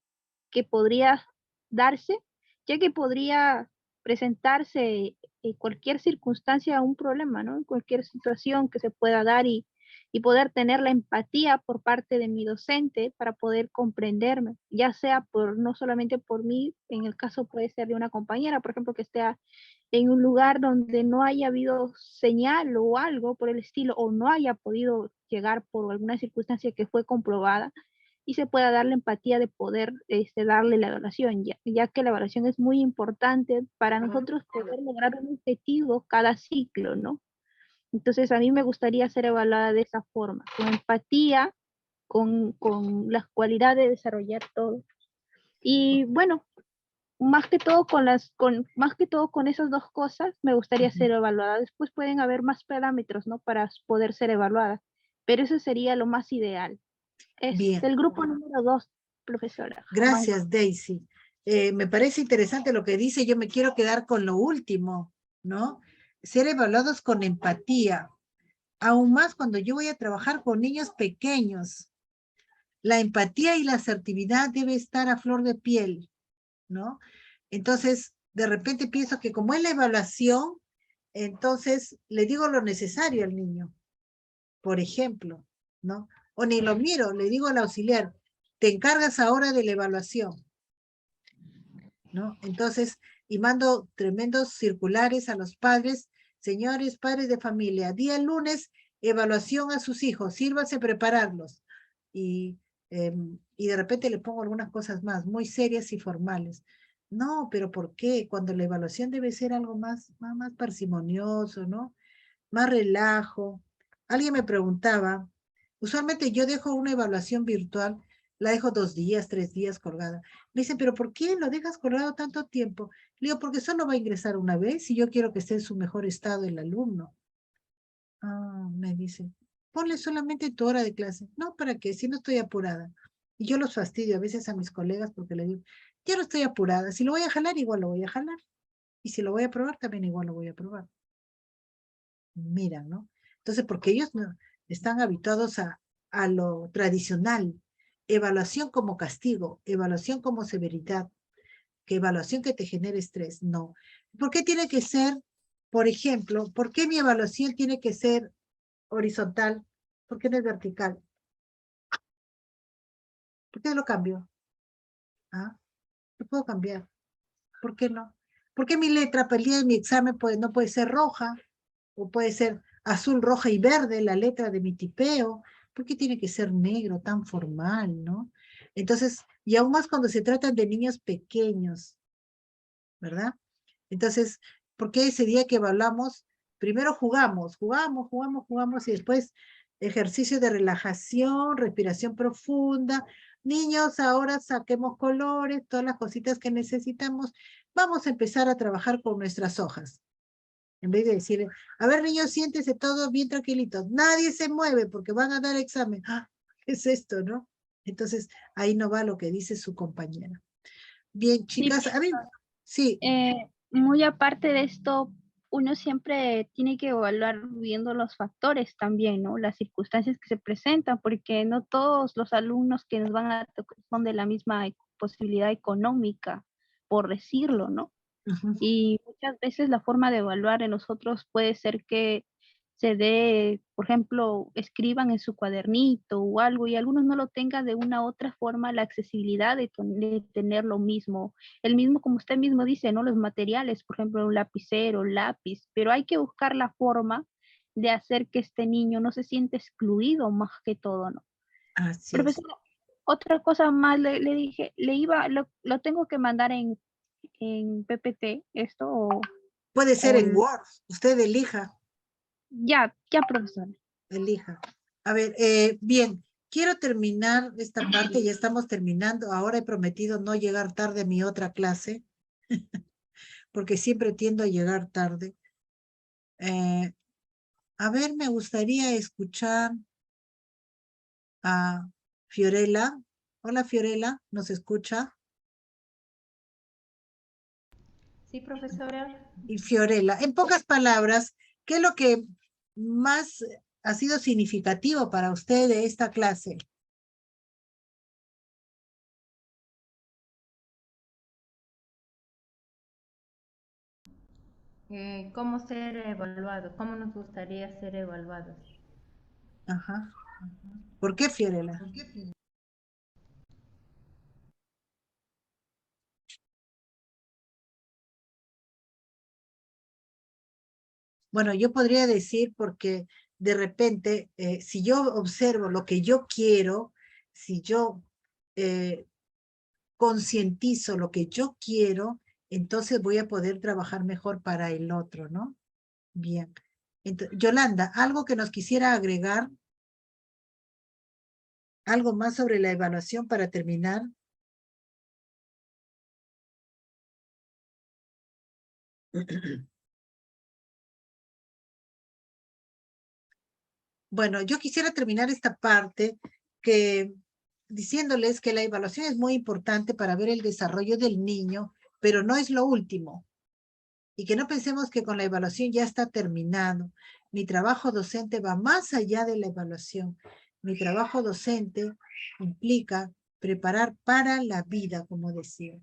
que podría darse, ya que podría presentarse en cualquier circunstancia un problema, ¿no? En cualquier situación que se pueda dar y poder tener la empatía por parte de mi docente para poder comprenderme, ya sea no solamente por mí, en el caso puede ser de una compañera, por ejemplo, que esté en un lugar donde no haya habido señal o algo por el estilo, o no haya podido llegar por alguna circunstancia que fue comprobada, y se pueda dar la empatía de poder darle la evaluación, ya que la evaluación es muy importante para nosotros poder lograr un objetivo cada ciclo, ¿no? Entonces a mí me gustaría ser evaluada de esa forma, con empatía, con las cualidades de desarrollar todo. Y bueno, más que todo con esas dos cosas, me gustaría ser evaluada. Después pueden haber más parámetros, ¿no? Para poder ser evaluada, pero eso sería lo más ideal. Es Bien, el grupo número 2, profesora. gracias, Daisy. Me parece interesante lo que dice, yo me quiero quedar con lo último, ¿no? Ser evaluados con empatía, aún más cuando yo voy a trabajar con niños pequeños. La empatía y la asertividad debe estar a flor de piel, ¿no? Entonces, de repente pienso que como es la evaluación, entonces le digo lo necesario al niño, por ejemplo, ¿no? O ni lo miro, le digo al auxiliar, te encargas ahora de la evaluación, ¿no? Entonces, y mando tremendos circulares a los padres, señores padres de familia, día lunes, evaluación a sus hijos, sírvase prepararlos. Y de repente le pongo algunas cosas más, muy serias y formales. No, pero ¿por qué? Cuando la evaluación debe ser algo más parsimonioso, ¿no? Más relajo. Alguien me preguntaba, usualmente yo dejo una evaluación virtual, la dejo 2 días, 3 días colgada. Me dicen, pero ¿por qué lo dejas colgado tanto tiempo? Le digo, porque solo va a ingresar una vez y yo quiero que esté en su mejor estado el alumno. Ah, me dice, ponle solamente tu hora de clase. No, ¿para qué? Si no estoy apurada. Y yo los fastidio a veces a mis colegas porque les digo, yo no estoy apurada. Si lo voy a jalar, igual lo voy a jalar. Y si lo voy a probar, también igual lo voy a probar. Mira, ¿no? Entonces, porque ellos no, están habituados a lo tradicional. Evaluación como castigo, evaluación como severidad, que evaluación que te genere estrés. No. ¿Por qué tiene que ser, por ejemplo, por qué mi evaluación tiene que ser horizontal? ¿Por qué no es vertical? ¿Por qué lo cambio? ¿Ah? Lo puedo cambiar. ¿Por qué no? ¿Por qué mi letra para el día de mi examen no puede ser roja? O puede ser azul, roja y verde, la letra de mi tipeo. ¿Por qué tiene que ser negro, tan formal, no? Entonces, y aún más cuando se tratan de niños pequeños, ¿verdad? Entonces, ¿por qué ese día que evaluamos, primero jugamos y después ejercicio de relajación, respiración profunda? Niños, ahora saquemos colores, todas las cositas que necesitamos. Vamos a empezar a trabajar con nuestras hojas. En vez de decirle, a ver, niños, siéntese todos bien tranquilitos. Nadie se mueve porque van a dar examen. Ah, ¿qué es esto, no? Entonces, ahí no va lo que dice su compañera. Bien, chicas, a ver, sí. Muy aparte de esto, uno siempre tiene que evaluar viendo los factores también, ¿no? Las circunstancias que se presentan, porque no todos los alumnos que nos van a tocar son de la misma posibilidad económica, por decirlo, ¿no? Y muchas veces la forma de evaluar en nosotros puede ser que se dé, por ejemplo, escriban en su cuadernito o algo, y algunos no lo tengan de una u otra forma la accesibilidad de tener lo mismo. El mismo, como usted mismo dice, ¿no? Los materiales, por ejemplo, un lapicero, lápiz, pero hay que buscar la forma de hacer que este niño no se sienta excluido más que todo, ¿no? Así es. Profesora, otra cosa más le dije, lo tengo que mandar en PPT, esto o... Puede ser en Word, usted elija. Ya, profesora. Elija. A ver, bien, quiero terminar esta parte, ya estamos terminando. Ahora he prometido no llegar tarde a mi otra clase, porque siempre tiendo a llegar tarde. A ver, me gustaría escuchar a Fiorella. Hola, Fiorella, ¿nos escucha? Sí, profesora. Y Fiorella, en pocas palabras, ¿qué es lo que más ha sido significativo para usted de esta clase? ¿Cómo ser evaluados? ¿Cómo nos gustaría ser evaluados? Ajá. ¿Por qué, Fiorella? Bueno, yo podría decir porque de repente, si yo observo lo que yo quiero, si yo concientizo lo que yo quiero, entonces voy a poder trabajar mejor para el otro, ¿no? Bien. Entonces, Yolanda, ¿algo que nos quisiera agregar? ¿Algo más sobre la evaluación para terminar? Bueno, yo quisiera terminar esta parte diciéndoles que la evaluación es muy importante para ver el desarrollo del niño, pero no es lo último. Y que no pensemos que con la evaluación ya está terminado. Mi trabajo docente va más allá de la evaluación. Mi trabajo docente implica preparar para la vida, como decía.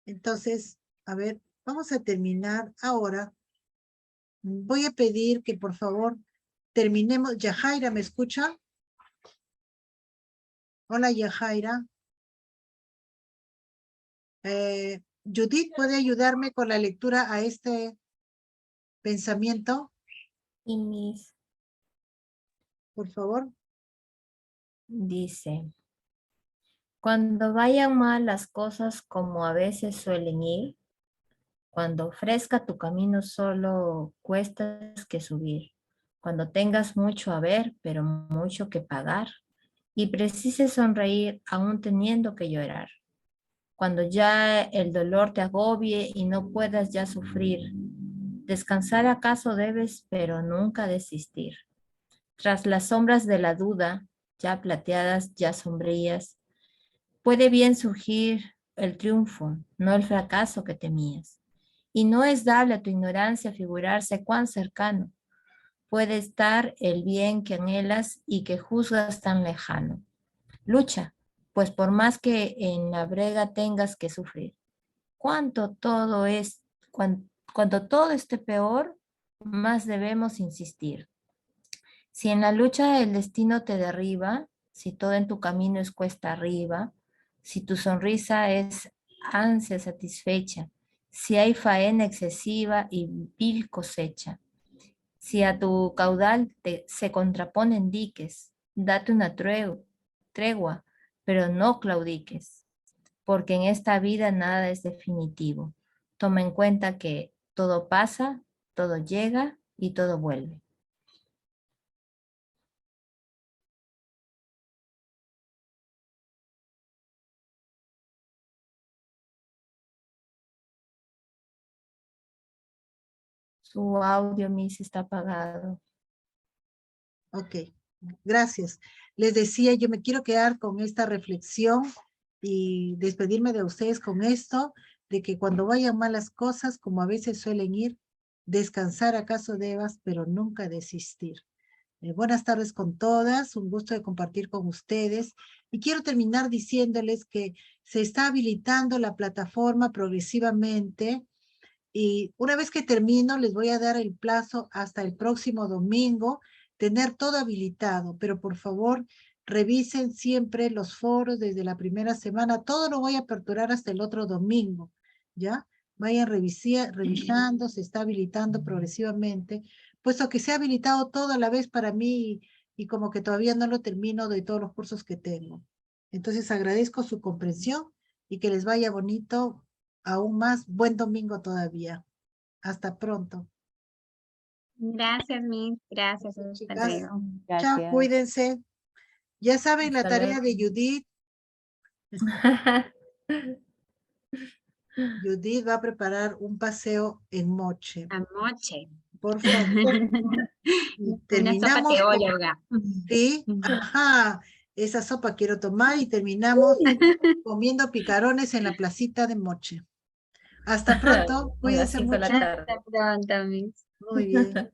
Entonces, a ver, vamos a terminar ahora. Voy a pedir que por favor terminemos. Yajaira, ¿me escucha? Hola, Yajaira. Judith, ¿puede ayudarme con la lectura a este pensamiento? Y mis Por favor. dice, cuando vayan mal las cosas como a veces suelen ir, cuando ofrezca tu camino solo cuestas que subir, cuando tengas mucho a ver pero mucho que pagar y precises sonreír aún teniendo que llorar, cuando ya el dolor te agobie y no puedas ya sufrir, descansar acaso debes pero nunca desistir. Tras las sombras de la duda, ya plateadas, ya sombrías, puede bien surgir el triunfo, no el fracaso que temías. Y no es dable a tu ignorancia figurarse cuán cercano puede estar el bien que anhelas y que juzgas tan lejano. Lucha, pues por más que en la brega tengas que sufrir. Cuanto todo esté peor, más debemos insistir. Si en la lucha el destino te derriba, si todo en tu camino es cuesta arriba, si tu sonrisa es ansia satisfecha, si hay faena excesiva y vil cosecha, si a tu caudal se contraponen diques, date una tregua, pero no claudiques, porque en esta vida nada es definitivo. Toma en cuenta que todo pasa, todo llega y todo vuelve. Su audio, Miss, está apagado. Ok, gracias. Les decía, yo me quiero quedar con esta reflexión y despedirme de ustedes con esto, de que cuando vayan malas cosas, como a veces suelen ir, descansar acaso debas, pero nunca desistir. Buenas tardes con todas, un gusto de compartir con ustedes. Y quiero terminar diciéndoles que se está habilitando la plataforma progresivamente. Y una vez que termino, les voy a dar el plazo hasta el próximo domingo, tener todo habilitado, pero por favor, revisen siempre los foros desde la primera semana, todo lo voy a aperturar hasta el otro domingo, ¿ya? Vayan revisando, se está habilitando progresivamente, puesto que se ha habilitado todo a la vez para mí y como que todavía no lo termino de todos los cursos que tengo. Entonces agradezco su comprensión y que les vaya bonito. Aún más, buen domingo todavía. Hasta pronto. Gracias, Miss. Gracias. Hasta Chicas, luego. chao, Gracias. cuídense. Ya saben la Hasta tarea luego. de Judith. Judith va a preparar un paseo en Moche. A moche. Por favor. Y Una sopa terminamos teóloga. sí, ajá, esa sopa quiero tomar y terminamos comiendo picarones en la placita de Moche. Hasta pronto, A las cuídense 5 de la mucho. tarde. Hasta pronto, Miss. Muy bien.